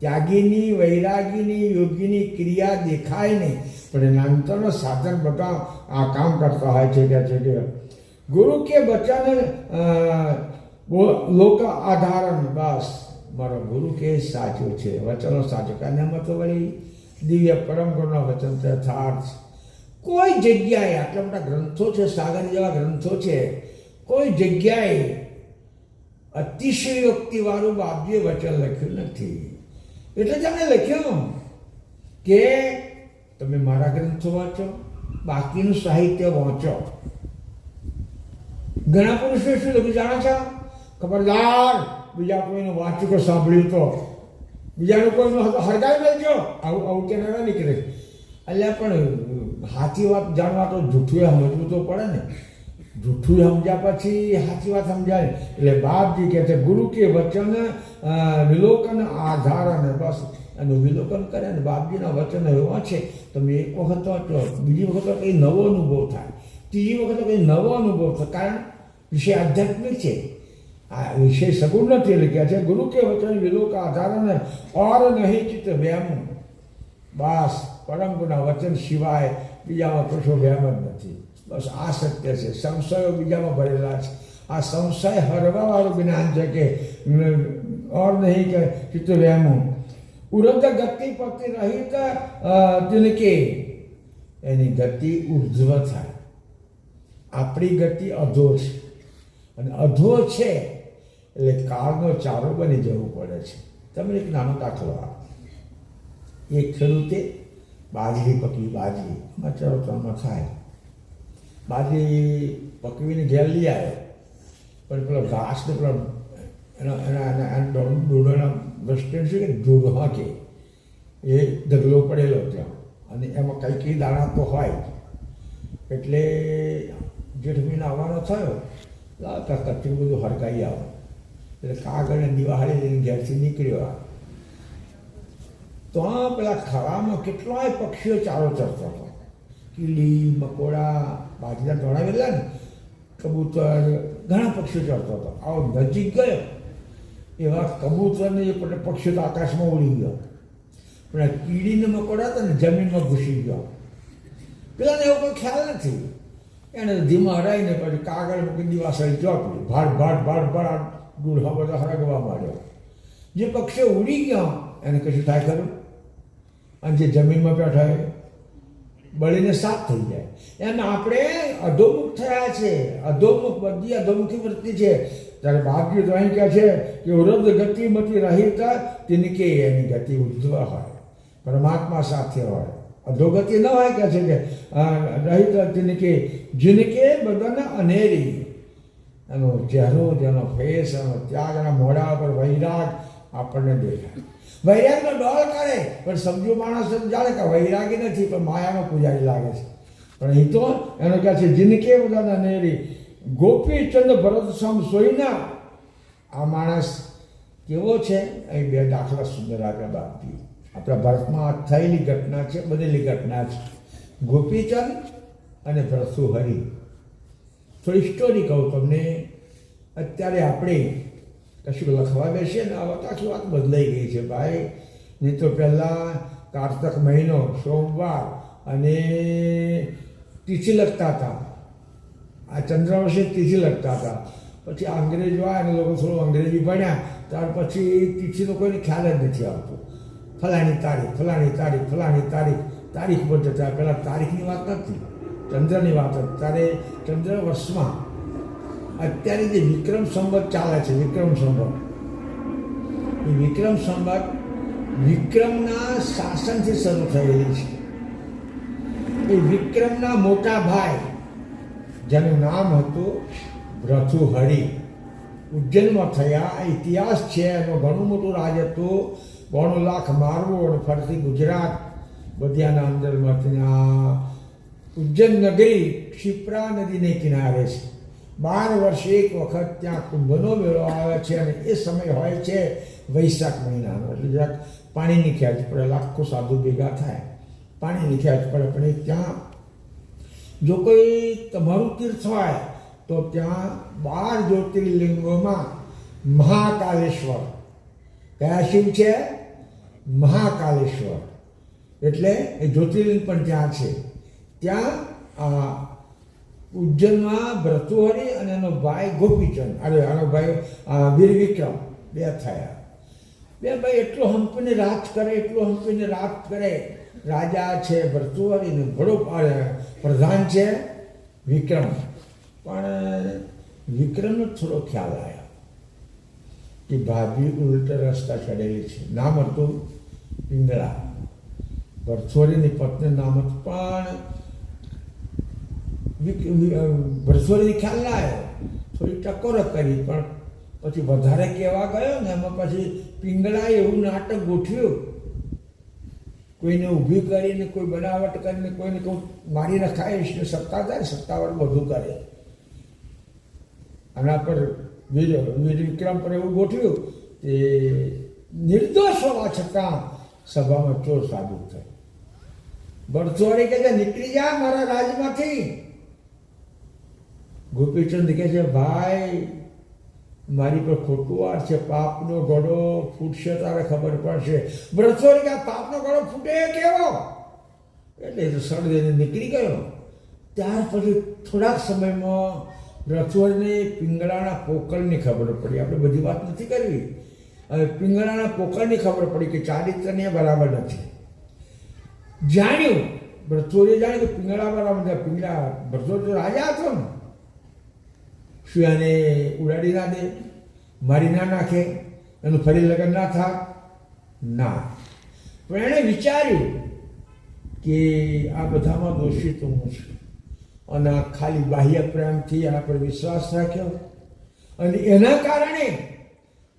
S4: ત્યાગીની, વૈરાગીની, યોગીની ક્રિયા દેખાય નહીં, પણ એના અંતરનો સાધન બધા આ કામ કરતા હોય છે. કહે છે કે ગુરુ કે બચ્ચાને લોક આધારણ બસ મારો ગુરુ કે સાચું છે, વચનો સાચું. કારણ એમાં તો વળી દિવ્ય પરમ ગુરુના વચન યથાર્થ. કોઈ જગ્યાએ આટલા મોટા ગ્રંથો છે, સાગર જેવા ગ્રંથો છે, કોઈ જગ્યાએ અતિશયોક્તિવાળું બાપજીએ વચન લખ્યું નથી. એટલે જ એમણે લખ્યું કે તમે મારા ગ્રંથો વાંચો, બાકીનું સાહિત્ય વાંચો. ઘણા પુરુષો શું લખ્યું જાણો છો? ખબરદાર, બીજા કોઈનું વાંચ્યું કે સાંભળ્યું તો બીજાનું કોઈનું હરગાવી લેજો, આવું કે ના નીકળે. એટલે પણ સાચી વાત જાણવા તો જૂઠું સમજવું તો પડે ને. જૂઠું સમજ્યા પછી સાચી વાત સમજાય. એટલે બાપજી કહે છે ગુરુ કે વચન વિલોકન આધારણ. બસ એનું વિલોકન કરે ને બાપજીના વચન વાંચે. તમે એક વખત વાંચો, બીજી વખત કંઈ નવો અનુભવ થાય, ત્રીજી વખત કંઈ નવો અનુભવ થાય. કારણ વિષય આધ્યાત્મિક છે, આ વિષય સગુણ નથી. એટલે કહે છે ગુરુ કે વચન વિલોક આધારણ ઓર નહીં ચિત્ત વ્યામ. બસ પરમ ગુના વચન સિવાય બીજામાં કશો વ્યામ જ નથી. બસ આ સત્ય છે. સંશયો બીજામાં ભરેલા છે. આ સંશય હરવાવાળું જ્ઞાન છે કે ઓર નહીં કે ચિત્ત વ્યામ. ઉરદ ગતિ પતિ રહિત તિનકે, એની ગતિ ઉર્ધ્વ થાય. આપણી ગતિ અધો છે, અને અધો છે એટલે કાળનો ચારો બની જવું પડે છે. તમે એક નાનો દાખલો આપો. એક ખેડૂતે બાજરી પકવી, બાજરી એમાં ચરોતરમાં થાય. બાજરી પકવીને ઘેર લઈ આવ્યો, પણ પેલો ઘાસ ને પેલો એના ડોડોના બસસ્ટેન્ડ છે કે ડોડો હાંકે એ ઢગલો પડેલો ત્યાં, અને એમાં કંઈ કંઈ દાણા તો હોય. એટલે જેઠ મહિનો આવવાનો થયો, લાવતા કચરું બધું હરકાઈ આવો. એટલે કાગળ અને દિવાળી લઈને ઘેરથી નીકળ્યો. તો આ પેલા ખવામાં કેટલાય પક્ષીઓ ચારો ચરતો હતો. કીડી, મકોડા, બાજરા ધોળાવેલા ને, કબૂતર, ઘણા પક્ષીઓ ચરતો હતો. આવો નજીક ગયો, એવા કબૂતરને એ પક્ષીઓ તો આકાશમાં ઉડી ગયો, પણ આ કીડીને મકોડા હતા ને જમીનમાં ઘૂસી ગયો. પેલાને એવો કોઈ ખ્યાલ નથી. એને ધીમા હરાઈને પછી કાગળ મૂકી દિવાસળી ચોપડી, ભાડ ભાડ ભાડ ભાડ દૂરહા બધા હરગવા માંડ્યો. જે પક્ષીઓ ઉડી ગયા એને કશું થાય ખરું? અને જે જમીનમાં બેઠા એ બળીને સાફ થઈ જાય. એમ આપણે અધોમુખ થયા છે. અધોમુખ, બધી અધોમુખી વૃત્તિ છે. ત્યારે બાપજી તો અહીં કહે છે કે વૃદ્ધ ગતિમતી રહિત તિનકે, એની ગતિ ઉર્ધ્વ હોય, પરમાત્મા સાથે હોય, અધોગતિ ન હોય. કહે છે કે રહિત તિનકે જિનકે બદન અનેરી. એનો ચહેરો, જેનો ફેસ, એનો ત્યાગ, એના મોઢા પર વૈરાગ આપણને દેખાય. વૈરાગનો ડોલ કરે, પણ સમજો માણસ જાણે કે વૈરાગી નથી, પણ માયાનો પૂજારી લાગે છે. પણ એ તો એનો કહે છે જિનકે બદન અનેરી ગોપીચંદ ભરત સમ સોઈના. આ માણસ કેવો છે? અહીં બે દાખલા સુંદર આપ્યા બાપજી. આપણા ભારતમાં થયેલી ઘટના છે, બનેલી ઘટના છે. ગોપીચંદ અને ભરતુહરિ. થોડી સ્ટોરી કહું તમને. અત્યારે આપણે કશું લખવા બેસીએ ને, આ આખી વાત બદલાઈ ગઈ છે ભાઈ. નહીં તો પહેલાં કારતક મહિનો, સોમવાર અને તિથિ લખતા હતા. આ ચંદ્રવર્ષે તિથિ લખતા હતા. પછી અંગ્રેજો આવ્યા અને લોકો થોડું અંગ્રેજી ભણ્યા, ત્યાર પછી તિથિનો કોઈને ખ્યાલ જ નથી આવતો. ફલાણી તારીખ, ફલાણી તારીખ, ફલાણી તારીખ, તારીખ પર જતા. પહેલાં તારીખની વાત નથી, ચંદ્રની વાત હતી. ત્યારે ચંદ્ર વર્ષમાં અત્યારે જે વિક્રમ સંવત ચાલે છે, વિક્રમ સંવત, એ વિક્રમ સંવત વિક્રમના શાસનથી શરૂ થયેલી છે. એ વિક્રમના મોટા ભાઈ, જેનું નામ હતું ભૃતુહરિ, ઉજ્જૈનમાં થયા. ઇતિહાસ છે એનો. ઘણું મોટું રાજ હતું. 92 લાખ મારવોડ ફરતી ગુજરાત બધાના અંદરમાંથી. આ ઉજ્જૈન નગરી ક્ષિપ્રા નદીને કિનારે છે. 12 વર્ષે એક વખત ત્યાં કુંભનો મેળો આવે છે, અને એ સમય હોય છે વૈશાખ મહિનાનો. એટલે જરાક પાણીની ખેંચ પડે, લાખો સાધુ ભેગા થાય, પાણીની ખેંચ પડે. પણ ત્યાં જો કોઈ તમારું તીર્થ હોય તો ત્યાં 12 જ્યોતિર્લિંગોમાં મહાકાલેશ્વર. કયા શિવ છે? મહાકાલેશ્વર. એટલે એ જ્યોતિર્લિંગ પણ ત્યાં છે. ત્યાં ઉજ્જૈનમાં ભર્તૃહરિ અને એનો ભાઈ ગોપીચંદ, અરે આનો ભાઈ વીર વિક્રમ બે થયા. બે ભાઈ એટલું હંપીને રાજ કરે, એટલું હંપીને રાજ કરે. રાજા છે ભર્તૃહરિ ને ઘણો પ્રધાન છે વિક્રમ. પણ વિક્રમનો થોડો ખ્યાલ આવ્યો કે ભાભી ઉલટા રસ્તા ચડેલી છે. નામ હતું પિંગળા. ભર્તૃહરિની પત્ની નામ હતું, પણ ભર્તૃહરિને ખ્યાલ ના આવ્યો. થોડી ટકોર કરી, પણ પછી વધારે કહેવા ગયો ને એમાં પછી પિંગળાએ એવું નાટક ગોઠવ્યું, કોઈને ઊભી કરીને, કોઈ બનાવટ કરીને, કોઈને કોઈ મારી નખાય, સત્તાવાર બધું કરે. આના પર વીર વિક્રમ પર એવું ગોઠવ્યું કે નિર્દોષ હોવા છતાં સભામાં ચોર સાબિત થયો. ભર્તૃહરિ કહે છે, નીકળી જા મારા રાજમાંથી. ગોપીચંદ કહે છે, ભાઈ મારી પર ખોટું વાર છે, પાપનો ઘડો ફૂટશે તારે ખબર પડશે. ભર્તૃહરિ કહે, પાપનો ઘડો ફૂટે કેવો? એટલે એ તો સળદેને નીકળી ગયો. ત્યાર પછી થોડાક સમયમાં ભર્તૃહરિને પિંગળાના પોકળની ખબર પડી. આપણે બધી વાત નથી કરવી. હવે પિંગળાના પોકળની ખબર પડી કે ચારિત્રને બરાબર નથી. જાણ્યું, ભર્તૃહરિએ જાણ્યું કે પિંગળા બરાબર નથી. ભર્તૃહરિ તો રાજા હતો ને, શું એને ઉડાડી ના દે, મારી ના નાખે, એનું ફરી લગ્ન ના થાય? ના. પણ એણે વિચાર્યું કે આ બધામાં દોષી તો હું છું, અને ખાલી બાહ્ય પ્રેમથી એના પર વિશ્વાસ રાખ્યો, અને એના કારણે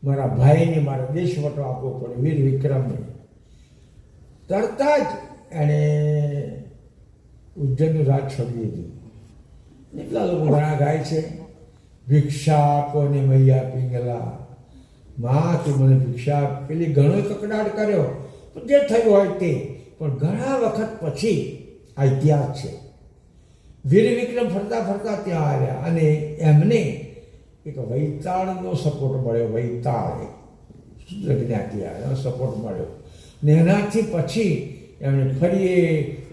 S4: મારા ભાઈને મારા દેશ વટો આપવો પડે, વીર વિક્રમને. તરત જ એણે ઉજ્જૈનનું રાજ છોડી દીધું. એટલા લોકો ઘણા ગાય છે, ભિક્ષા કોને મૈયા પિંગલા, માં તું મને ભિક્ષા. પેલી ઘણો કકડાટ કર્યો, તો જે થયું હોય તે. પણ ઘણા વખત પછી આ ઇતિહાસ છે. વીર વિક્રમ ફરતા ફરતા ત્યાં આવ્યા, અને એમને એક વૈતાળનો સપોર્ટ મળ્યો. વૈતાળ શુદ્ર જ્ઞાતિ એનો સપોર્ટ મળ્યો, ને એનાથી પછી એમણે ફરી એ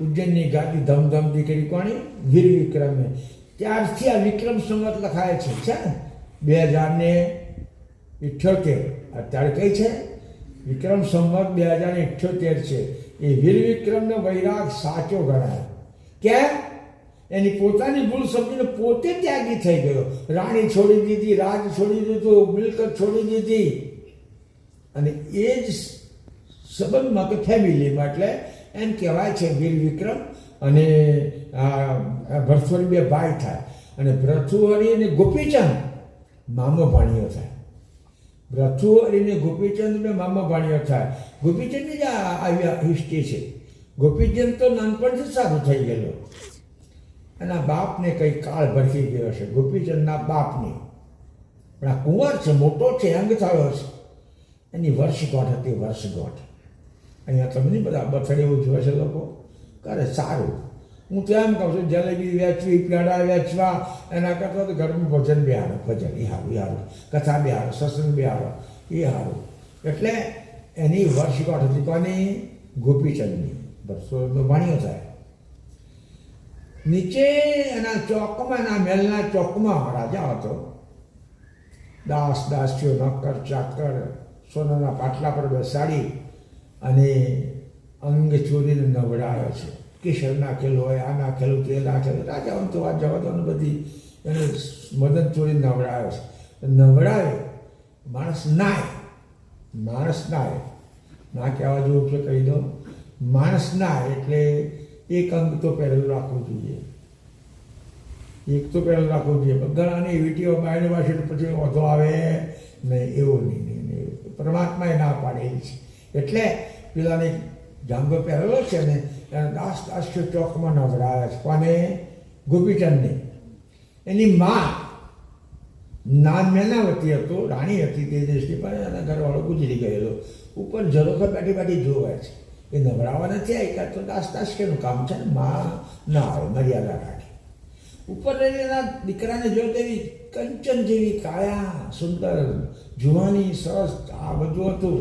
S4: ઉજ્જૈનની ગાદી ધમધમતી કરી. કોણે? વીર વિક્રમે. ત્યારથી આ વિક્રમ સંવત લખાય છે ને 2078. અત્યારે કઈ છે? વિક્રમ સંવત 2078 છે. એ વીર વિક્રમનો વૈરાગ સાચો ગણાય. કેમ? એની પોતાની ભૂલ સમજીને પોતે ત્યાગી થઈ ગયો. રાણી છોડી દીધી, રાજ છોડી દીધું, મિલકત છોડી દીધી, અને એ જ સંબંધમાં કે ફેમિલીમાં. એટલે એમ કહેવાય છે વીર વિક્રમ અને ભર્તૃહરિ બે ભાઈ થાય, અને ભર્તૃહરિ અને ગોપીચંદ મામો ભાણીઓ થાય. ભર્તૃહરિ અને ગોપીચંદ બે મામા ભાણીઓ થાય. ગોપીચંદની જ આવી હિસ્ટ્રી છે. ગોપીચંદ તો નાનપણથી સારું થઈ ગયેલો, એના બાપને કંઈ કાળ ભરખી ગયો છે, ગોપીચંદના બાપને. પણ આ કુંવર છે, મોટો છે, અંગ થયો છે. એની વર્ષગાંઠ હતી, વર્ષગાંઠ. અહીંયા તમને બધા બથડે ઉજવે છે લોકો, કરે સારું. હું તો એમ કહું છું, જલેબી વેચવી, પેડા વેચવા, એના કરતાં તો ઘરમાં ભજન બિહારો, ભજન એ સારું, એ સારું. કથા બિહારો, સત્સંગ બિહારો, એ સારું. એટલે એની વર્ષગાંઠ હતી. કોની? ગોપીચંદની. ભર્તૃહરિનો ભાણિયો થાય. નીચે એના ચોકમાં, એના મહેલના ચોકમાં રાજા હતો. દાસ દાસીઓ, નોકર ચાકર સોનાના પાટલા પર બેસાડી અને અંગ ચોરીને નવડાવે છે. કેસર નાખેલું હોય, આ નાખેલું, તે નાખેલું. રાજાઓને તો વાત જવા દો, બધી એને મદદ ચોરી નવડાવે છે. નવડાવે, માણસ નાય, માણસ નાય ના કહેવા જેવું છે, કહી દો. માણસ નાય એટલે એક અંગ તો પહેરેલું રાખવું જોઈએ, એક તો પહેરેલું રાખવું જોઈએ. ઘણાની વીટીઓ બાયને પાસે પછી ઓધો આવે નહીં, એવું નહીં. પરમાત્માએ ના પાડેલી છે. એટલે પેલાને જાંગો પહેરેલો છે ને, એને દાસ દાસ્ય ચોકમાં નવડાવે છે. કોને? ગોપીચંદને. એની માં નામ મેનાવતી હતો, રાણી હતી તે દેશની, પણ એના ઘરવાળો ગુજરી ગયેલો. ઉપર ઝરોખા બેઠી બેઠી જોવે છે. એ નવડાવવા નથી આવી, તો દાસ દાસ્યનું કામ છે ને, માં ના આવે, મર્યાદા રાખે. ઉપર એના દીકરાને જો તેવી કંચન જેવી કાયા, સુંદર જુવાની, સરસ, આ બધું હતું.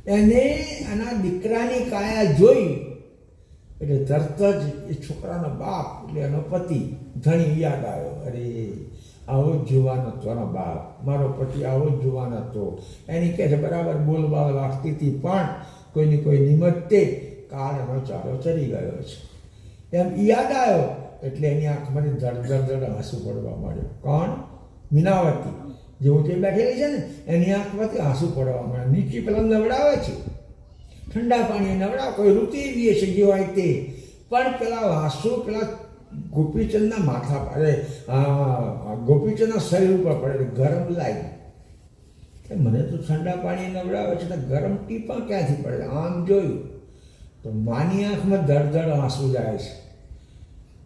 S4: એને એના દીકરાની કાયા જોઈ એટલે તરત જ એ છોકરાનો બાપ એટલે એનો પતિ ધણી યાદ આવ્યો. અરે આવો જ જુવાન હતો એનો બાપ, મારો પતિ આવો જ જુવાન હતો. એની કહે છે બરાબર બોલબાલ વાગતી હતી, પણ કોઈની કોઈ નિમિત્તે કાળ એનો ચાલો ચડી ગયો છે. એમ યાદ આવ્યો એટલે એની આંખમાંથી ધડ આંસુ પડવા માંડ્યો. કોણ? મીનાવતી, જે ઊંચી બેઠેલી છે ને, એની આંખમાંથી આંસુ પડવા માંડ્યા. નીચી પેલા નવડાવે છે, ઠંડા પાણી નવડાવે, કોઈ ઋતુ એવી છે જે હોય તે, પણ પેલા આંસુ પેલા ગોપીચંદના માથા પડે, ગોપીચંદના શરીર ઉપર પડે, ગરમ લાગે. મને તો ઠંડા પાણી નવડાવે છે તો ગરમ ટીપા ક્યાંથી પડે? આમ જોયું તો માની આંખમાં ધડ આંસુ જાય છે.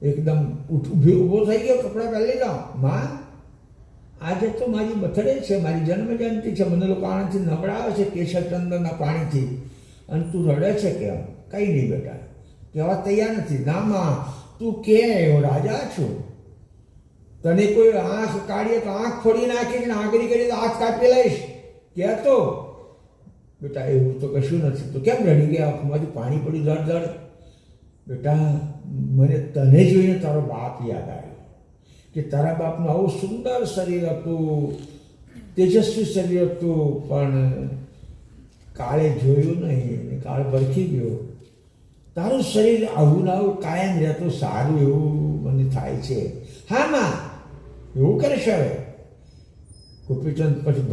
S4: એકદમ ઊભો થઈ ગયો, કપડાં પહેરી જાઓ. માં, આજે તો મારી બર્થડે છે, મારી જન્મજયંતિ છે, મને લોકો આણંદથી નવડાવે છે કેશરચંદનના પાણીથી, અને તું રડે છે કેમ? કંઈ નહીં બેટા, કહેવા તૈયાર નથી. ના માં, તું કે હું રાજા છું, તને કોઈ આંખ કાઢીએ તો આંખ ફોડી નાખીશ, ને આંગળી કરીએ તો હાથ કાપી લઈશ. કહેતો બેટા એવું તો કશું નથી. તો કેમ રડી ગયા? આંખમાંથી પાણી પડ્યું ધડ. બેટા, મને તને જોઈને તારો બાપ યાદ આવ્યો, કે તારા બાપનું આવું સુંદર શરીર હતું, તેજસ્વી શરીર હતું, પણ કાળે જોયું નહીં, કાળ ભરખી ગયો. તારું શરીર આવું ને આવું કાયમ રહેતું સારું એવું મને થાય છે. હા માં, એવું કરીશ. હવે ગોપીચંદ પછી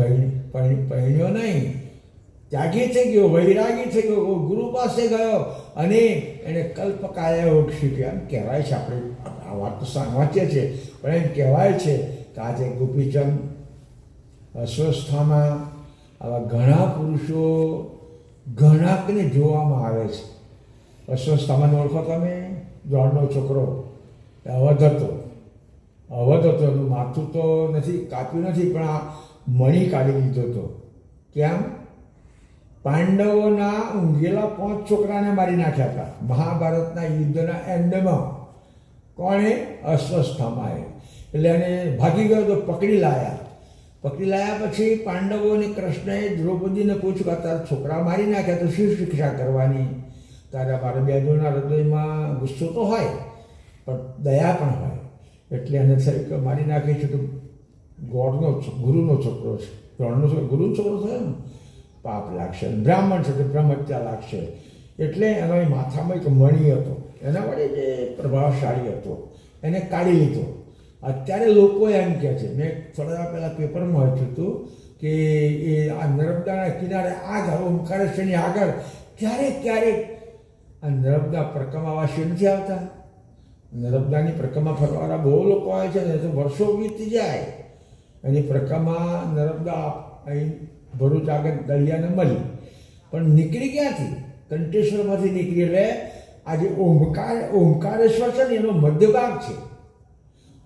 S4: પહેણ્યો નહીં, ત્યાગી થઈ ગયો, વૈરાગી થઈ ગયો, ગુરુ પાસે ગયો અને એને કલ્પકાયા યોગ શીખ્યા. એમ કહેવાય છે, આપણે આ વાત તો વાંચીએ છીએ, પણ એમ કહેવાય છે કે આજે ગોપીચંદ અસ્વસ્થામાં આવા ઘણા પુરુષો ઘણાકને જોવામાં આવે છે. અસ્વસ્થામાં ઓળખો તમે? જોડનો છોકરો અવધ હતો. એનું માથું તો નથી કાપ્યું નથી, પણ આ મણી કાઢી લીધો હતો. કેમ? પાંડવોના ઊંઘેલા 5 છોકરાને મારી નાખ્યા હતા મહાભારતના યુદ્ધના એન્ડમાં. કોણે? અસ્વસ્થામાં. એટલે એને ભાગી ગયો તો પકડી લાયા પછી પાંડવોને કૃષ્ણએ દ્રૌપદીને પૂછ્યું કે તારા છોકરા મારી નાખ્યા તો શું શિક્ષા કરવાની? તારા મારા બહેનોના હૃદયમાં ગુસ્સો તો હોય, પણ દયા પણ હોય. એટલે એને થયું કે મારી નાખી છે તો ગુરુનો છોકરો છે, ગુરુનો છોકરો થયો ને પાપ લાગશે, બ્રાહ્મણ છે તો બ્રહ્મત્યા લાગશે. એટલે એનો એ માથામાં એક મણી હતો, એના વડે જે પ્રભાવશાળી હતો, એને કાઢી લીધો. અત્યારે લોકો એમ કહે છે, મેં થોડા પહેલાં પેપરમાં વાંચ્યું હતું કે એ આ નર્મદાના કિનારે આગળ ઓમકારેશ્વરની આગળ ક્યારેક આ નર્મદા પરિક્રમાવાસીઓ નથી આવતા. નર્મદાની પરિક્રમા ફરવાવાળા બહુ લોકો આવે છે ને, તો વર્ષો વીતી જાય. એની પરિક્રમા નર્મદા અહીં ભરૂચ આગળ દરિયાને મળી, પણ નીકળી ક્યાંથી? કંટેશ્વરમાંથી નીકળી. એટલે આજે ઓમકારેશ્વર છે ને, એનો મધ્ય ભાગ છે.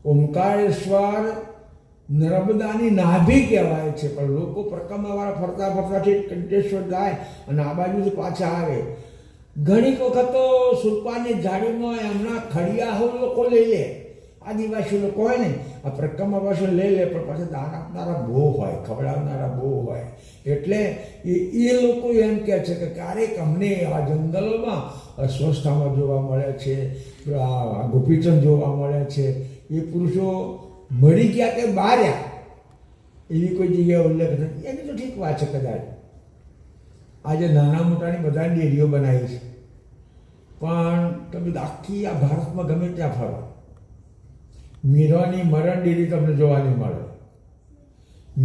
S4: ઓમકારેશ્વર નર્મદાની નાભી કહેવાય છે, પણ લોકો પરિક્રમાવાળા ફરતા કંટેશ્વર જાય અને આ બાજુથી પાછા આવે. ઘણીક વખત તો સુરપાની ઝાડીમાં એમના ખડિયા લોકો લઈ લે, આદિવાસી લોકો હોય ને, આ પરિક્રમાવાસીઓ લઈ લે, પણ પાછા દાન આપનારા બહુ હોય, ખવડાવનારા બહુ હોય. એટલે એ લોકો એમ કહે છે કે ક્યારેક અમને આ જંગલોમાં અસ્વસ્થામાં જોવા મળે છે, ગોપીચંદ જોવા મળે છે. એ પુરુષો મરી ગયા કે બાર્યા એવી કોઈ જગ્યાએ ઉલ્લેખ નથી. એની તો ઠીક વાત છે. કદાચ આજે નાના મોટાની બધા ડેરીઓ બનાવી છે, પણ તમે આખી આ ભારતમાં ગમે ત્યાં ફરો, મીરાની મરણ ડેરી તમને જોવા નહીં મળે.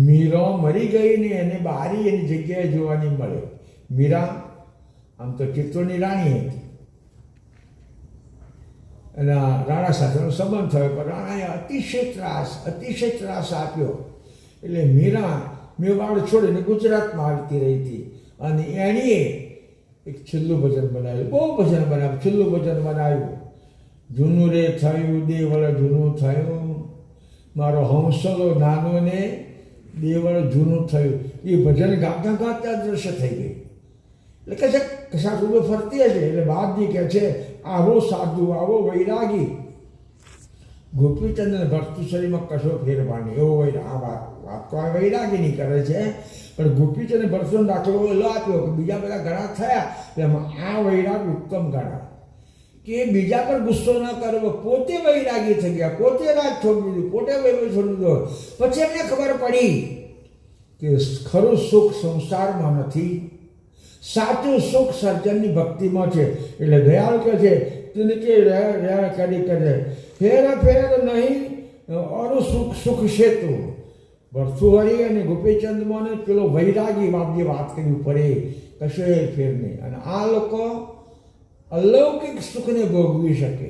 S4: મીરા મરી ગઈ ને એને બારી એની જગ્યાએ જોવા નહીં મળે. મીરા આમ તો ચિત્તોડની રાણી હતી, એના રાણા સાથેનો સંબંધ થયો, પણ રાણાએ અતિશય ત્રાસ આપ્યો. એટલે મીરા મેવાડ છોડીને ગુજરાતમાં આવતી રહી હતી. અને એણીએ એક છેલ્લું ભજન બનાવ્યું, બહુ ભજન બનાવ્યું. છેલ્લું ભજન બનાવ્યું, જૂનું રે થયું દેવળ જૂનું થયું, મારો હંસલો નાનો ને દેવળ જૂનું થયું. એ ભજન ગાતા ગાતા દ્રશ્ય થઈ ગઈ. એટલે કહે છે કશાક રૂપે ફરતી હશે. એટલે બાપજી કહે છે આવો સાધુ, આવો વૈરાગી. ગોપીચંદ ભરતુશ્રીમાં કશો ફેરફાર નહીં. એવો આ વાત તો આ વૈરાગીની કરે છે, પણ ગોપીચંદ ભરતુનો દાખલો એલો આપ્યો કે બીજા બધા ઘણા થયા, એમાં આ વૈરાગ ઉત્તમ ગણાય. કે કે બીજા પર ગુસ્સો ન કરવો, પોતે વૈરાગી થઈ ગયા, પોતે રાજ છોડી દીધું, પોતે વૈભવ છોડી દીધો. પછી એમને ખબર પડી કે ખરું સુખ સંસારમાં નથી, સાચું સુખ સર્જનની ભક્તિમાં છે. એટલે દયાળ કહે છે તું કે કરી કરે ફેર ફેર નહીં અરુ સુખ સુખ છે તું. ભર્તૃહરિ અને ગોપીચંદમાં પેલો વૈરાગી બાપજી વાત કરી ઉપર એ કશો ફેર નહીં. અને આ લોકો અલૌકિક સુખને ભોગવી શકે.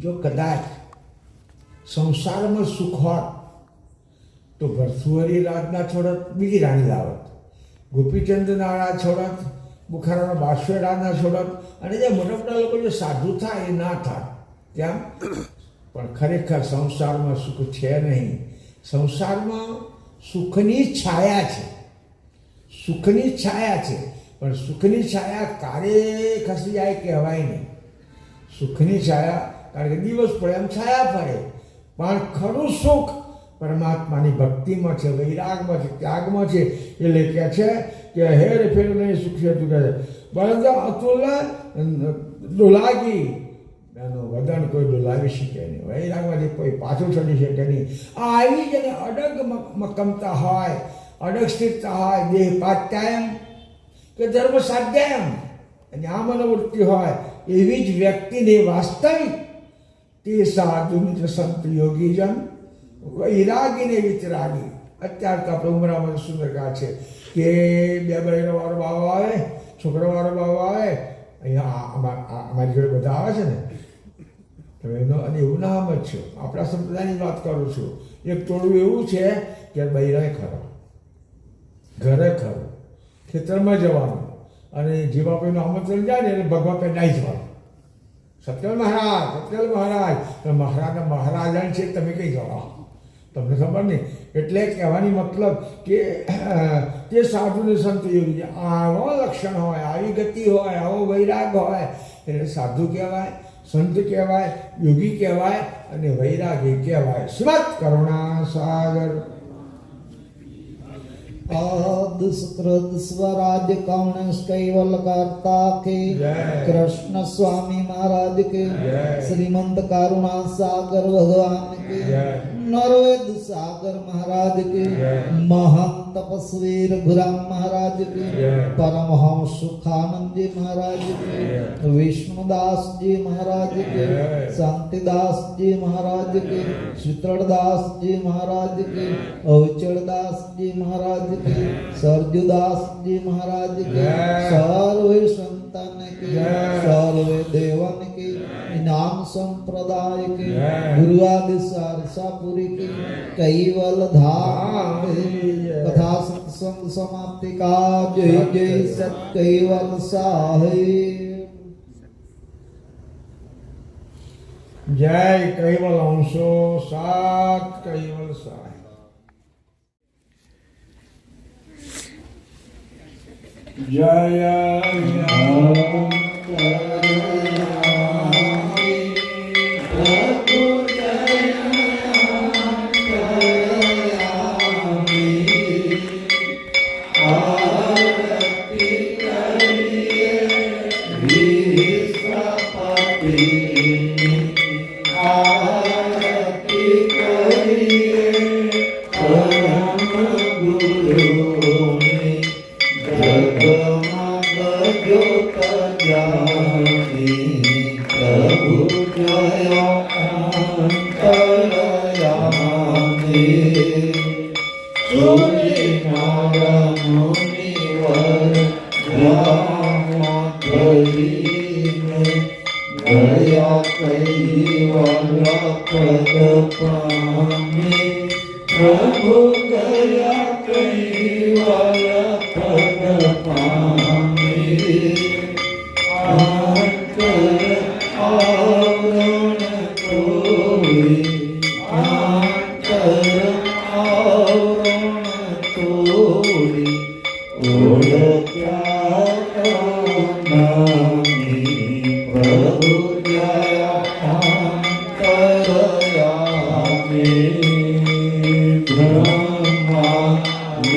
S4: જો કદાચ સંસારમાં સુખ હોત તો ભર્તૃહરિ રાજ ના છોડત, બીજી રાણી લાવત. ગોપીચંદ ના રાજ છોડત, બુખારાના બાશ્વ રાજ ના છોડત. અને જે મોટા મોટા લોકો જે સાધુ થાય એ ના થાય ત્યાં. પણ ખરેખર સંસારમાં સુખ છે નહીં. સંસારમાં સુખની છાયા છે, સુખની છાયા છે. પણ સુખની છાયા કારે ખસી જાય કહેવાય નહીં. સુખની છાયા કારણ કે દિવસ પડે એમ છાયા ફરે. પણ ખરું સુખ પરમાત્માની ભક્તિમાં છે, વૈરાગમાં છે, ત્યાગમાં છે. એટલે કહે છે કે હેર ફેર નહીં સુખ છે તું કહે છે. પરંતુ અતુલ ડોલાગી એનું વદન કોઈ ડોલાવી શકે નહીં, વૈરાગમાંથી કોઈ પાછું ચડી શકે નહીં. આવી જેને અડગ મક્કમતા હોય, અડગ સ્થિરતા હોય, દેહ પાત્યાયમ કે ધર્મ સાધ્યાયમ અને આ મનોવૃત્તિ હોય એવી જ વ્યક્તિને વાસ્તવિક તે સાધુ સંત યોગીજન વૈરાગીને વિતરાગી. અત્યારે તો આપણે ઉમરામાં સુંદર ગા છે કે બે બહેનોવાળો બાવો આવે, છોકરાવાળો બાવો આવે. અહીંયા અમારી જોડે બધા આવે છે ને, તમે એનો અને એવું નામ જ છે. આપણા સંપ્રદાયની વાત કરું છું. એક ટોળું એવું છે કે બૈરાય ખરો, ઘરે ખરો, ખેતરમાં જવાનું અને જેવા કોઈનું આમંત્રણ જાય ને એટલે ભગવાન કંઈ નાઈ જવાનું. સત્યલ મહારાજ મહારાજના મહારાજણ છે, તમે કઈ જવા તમને ખબર નહીં. એટલે કહેવાની મતલબ કે તે સાધુને સંત યોગી છે. આવો લક્ષણ હોય, આવી ગતિ હોય, આવો વૈરાગ હોય એટલે સાધુ કહેવાય, સંત કહેવાય, યોગી કહેવાય અને વૈરાગી કહેવાય. શ્રીમદ કરુણા સાગર
S5: आद सुकृत स्वराज कौणेश कैवल करता के कृष्ण स्वामी महाराज के श्रीमंत करुणा सागर भगवान के नरवेद सागर महाराज के महंत तपस्वी रघुराम महाराज के परमहंस सुखानंद जी महाराज के विष्णुदास जी महाराज के शांतिदास जी महाराज के शीतलदास जी महाराज के अवचलदास जी महाराज के सरजुदास जी महाराज के सर्वे संतान के सर्वे देवन के इनाम संप्रदाय के गुरु आदि सारसापुरी के कैवल धाम कथा सत्संग समाप्ति का जय जय सत कैवल साहेब.
S4: जय कैवल अंशो सात कैवल साहेब. जय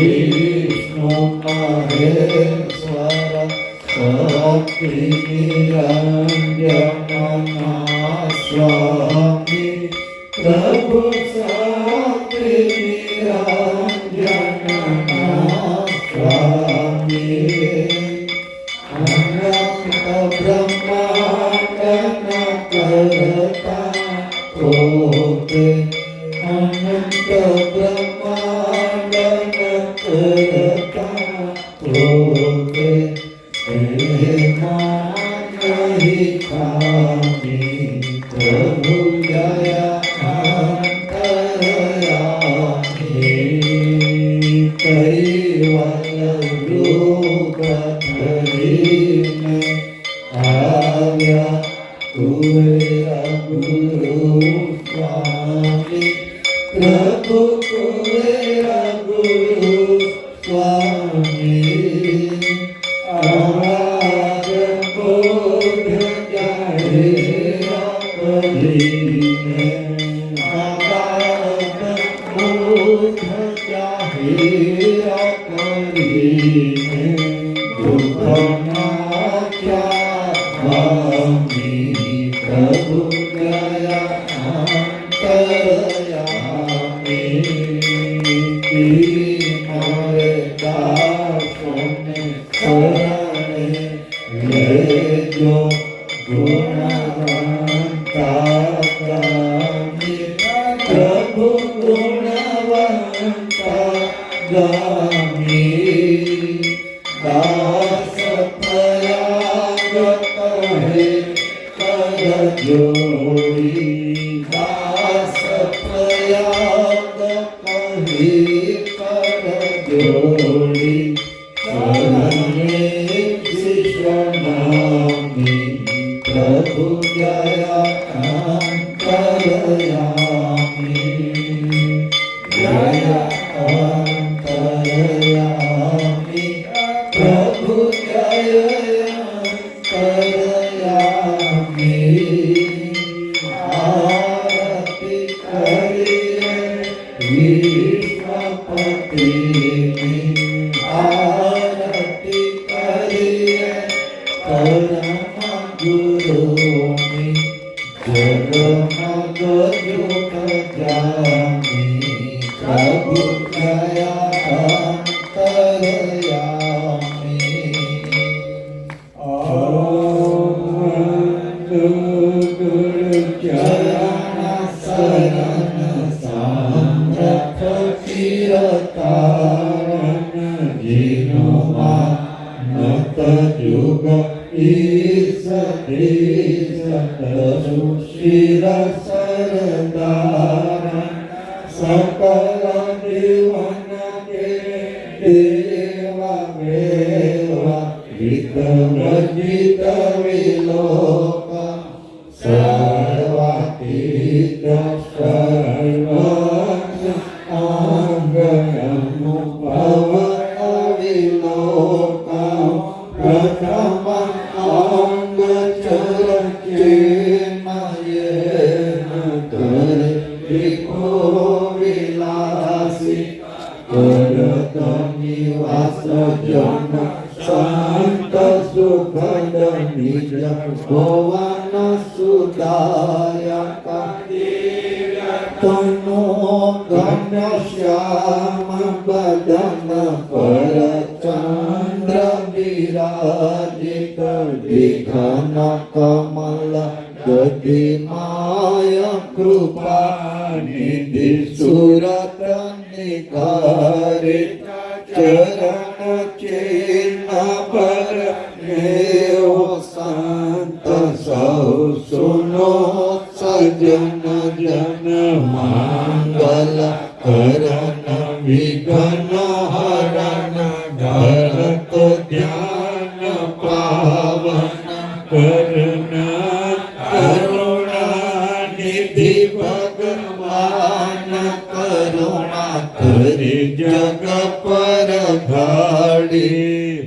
S5: Vishnu Maheshwara शक्ति निरंजना स्वामी प्रभु शक्ति निरंजना स्वामी अनंत ब्रह्मांड करता होते अनंत ब्रह्मांड करता होते नहीं खामी प्रभु दया अंतरयामी कैवल रूप धरीने आया कुबेरा गुरु स्वामी प्रभु कुबेरा गुरु स्वामी आवाज बोध जाहेरा करीने आवाज बोध जाहेरा करीने दुखना क्या स्वामी प्रभु दया अंतरयामी मोरे दासों शरण ले जो गुणवंता गामी प्रभु गुणवंता गामी दास प्रयाग कहे कर जोड़ी दास प्रयाग कहे कर जोड़ी शरणे विश्वनामी प्रभु दया अंतरयामी दया अंतरयामी प्रभु दया अंतरयामी आरती करिए विश्वपति आरती करिए परम गुरु जगमग जुग जामी प्रभु दया अंतरयामी गुरु चरण शरण सामर्थ कीरतारण जिनो मानत जुग ईश देश तरु शिर सरदारण सकल जीवन के देवा देवा हित वर्जित विलोक सर्वातीत सर्वज्ञ अनुभव अविलोक प्रथम अंग चरके नयन कर विको विलासी करत निवास जन शांत सुखद निज भुवन सुदायक तनो घनश्याम बदन पर चंद्र विराजित विघन कमल गतिमाय कृपा निधि सुरत निकारित चरण चिन्ह पर देव संत सौ सुनो सजन जन मंगल करण विघ्न हरण धरत ध्यान पावन करना करुणा निधि भगवान करुणा करे जग पर घाड़ी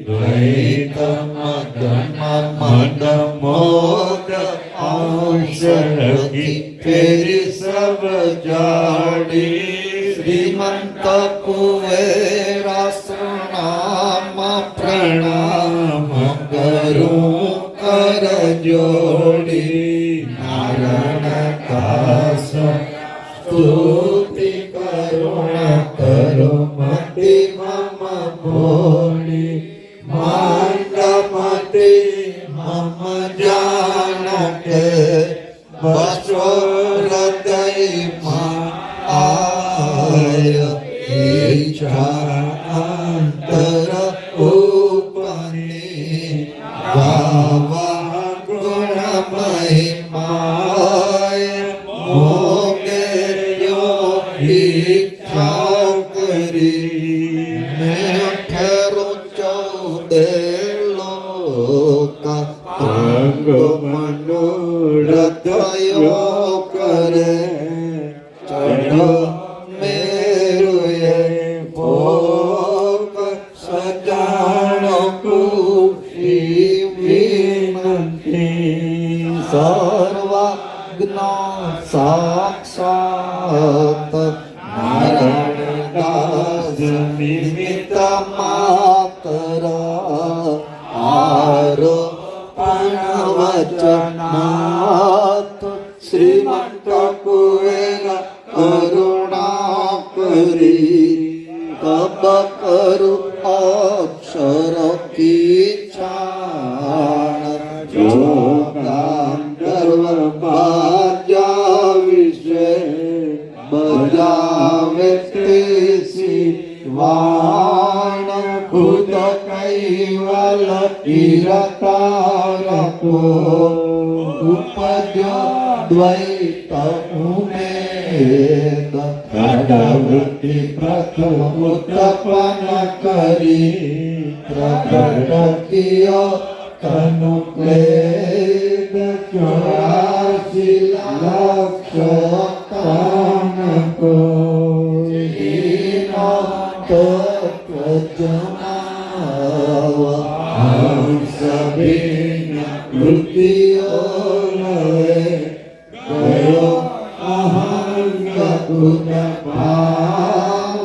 S5: द्वैत मदन मन मोद अंश लगी फेरी सब जाड़ी श्रीमंत कुवेरा प्रणाम प्रणाम करूं જોડી નારાયણ દાસ સ્તુતિ કરુણા કરો મતિ મમ ભોળી માંડમતિ મમ જાનકે બસો હૃદયમાં આય ઈચ્છા અંતર ઉપની ગાવા ગુણ મહિમાય મોગે ઈચ્છા કરી મેં ઠેરું 14 લોક અંગ મનોરથ કરે ચઢો મેરુએ ભોગ સજાણ કુશી વિનંતી સર્વજ્ઞ સાક્ષાત નારાયણ દાસ નિમિત્ત માત્ર આરોપણ વચનાથ શ્રીમંત કુવેર કરુણા કરી કબ કરુ અક્ષર કીછાણ જોગાન ગર્વ બાજા વિશે બજાવે તેસી વાણ ખુદ કૈવલ ઈરતારકો ઉપજો દ્વૈત ઉમેદ વૃત્તિ પ્રથમ ઉત્પન્ન કરી પ્રગટ કિયો તનુક્લેદ 84 લક્ષ કાનકો ઈનો તત્વ જનાવા સભી વૃત્તિઓ લવે ગયો અહંગ ગુણ ભાવ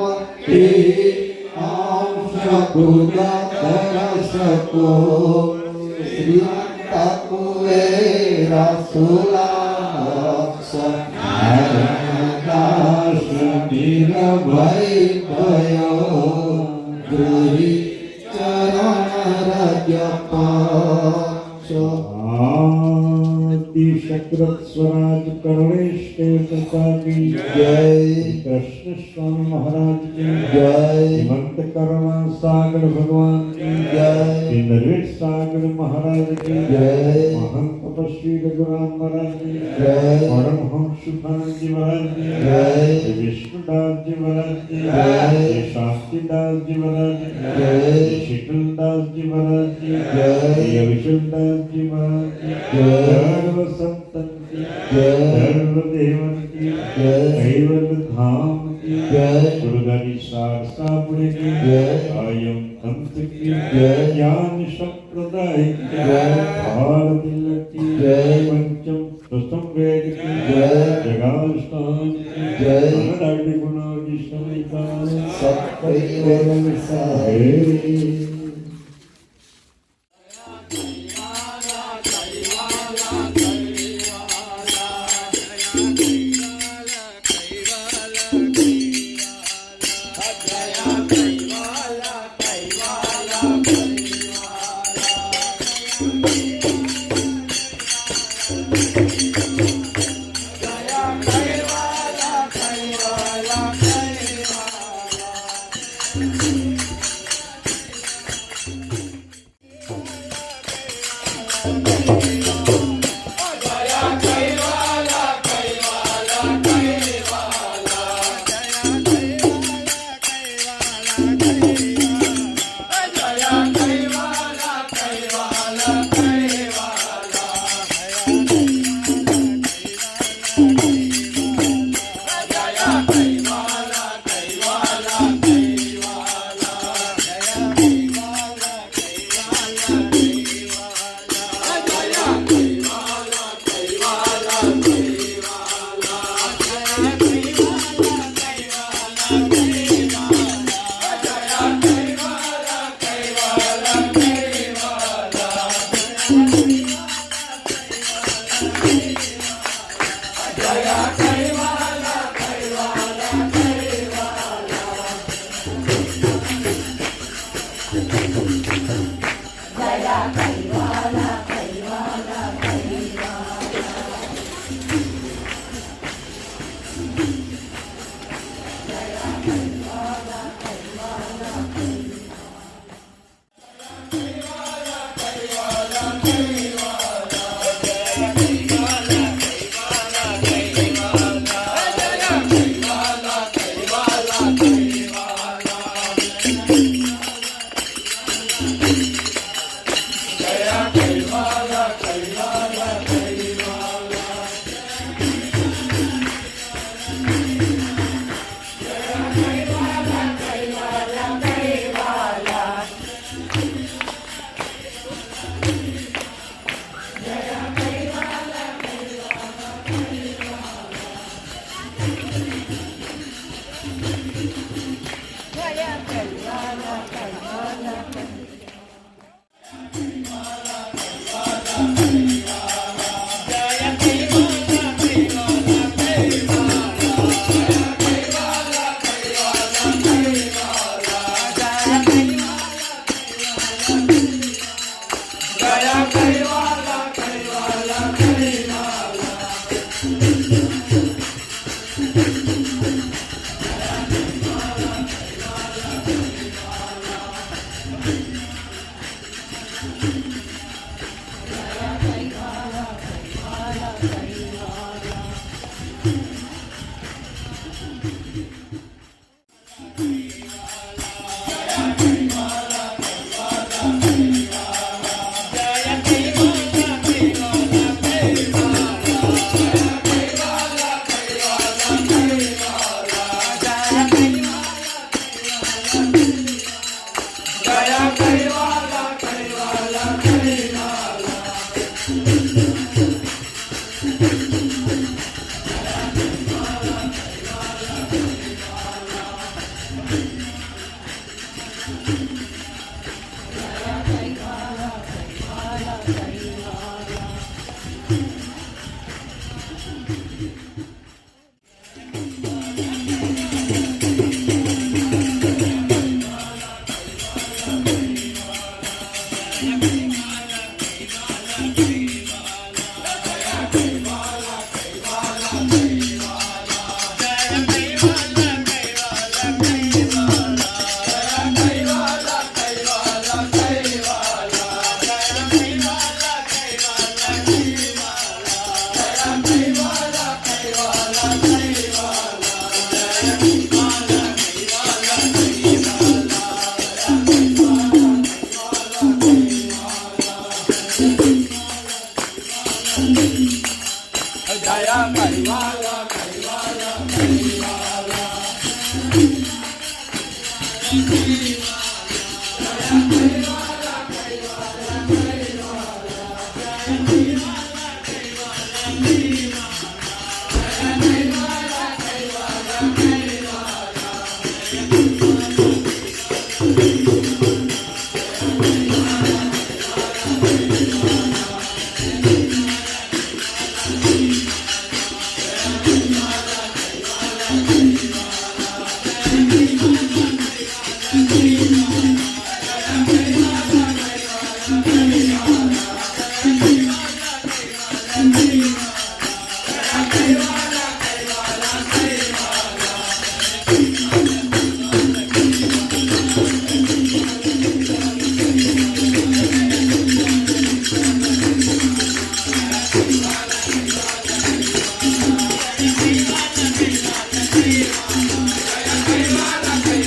S5: ગુણ દર્શકો શ્રીમંત કુવેરા સુલાક્ષ દાસ નિર્ભય ભયો ગૃહી ચરણ રજ પાક્ષ
S3: शक्रत स्वराज करुणेश पिता की
S5: जय
S3: कृष्ण स्वामी महाराज की
S5: जय
S3: हेमंत करुणा सागर भगवान की
S5: जय
S3: नरवेश सागर महाराज की
S5: जय
S3: महान तपस्वी रघुराम महाराज की
S5: जय
S3: परमहंस सुखानंद जी महाराज की
S5: जय
S3: विष्णुदास जी महाराज की
S5: जय
S3: शास्त्रीदास जी महाराज की
S5: जय
S3: शीतलदास जी महाराज की
S5: जय
S3: विष्णुदास जी महाराज की
S5: जय
S3: संतन की
S5: जय
S3: सर्वदेवन की
S5: जय
S3: कैवल धाम की
S5: जय
S3: गुरुदारी सारसापुरे की
S5: जय
S3: आयम अंत की
S5: जय
S3: ज्ञान संप्रदाय की
S5: जय
S3: भारत की
S5: जय
S3: पंचम प्रथम वेद की
S5: जय
S3: जगास्थान की
S5: जय
S3: अनादि गुणादि समिता
S5: सत्कैवल्य सारे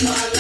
S3: Jai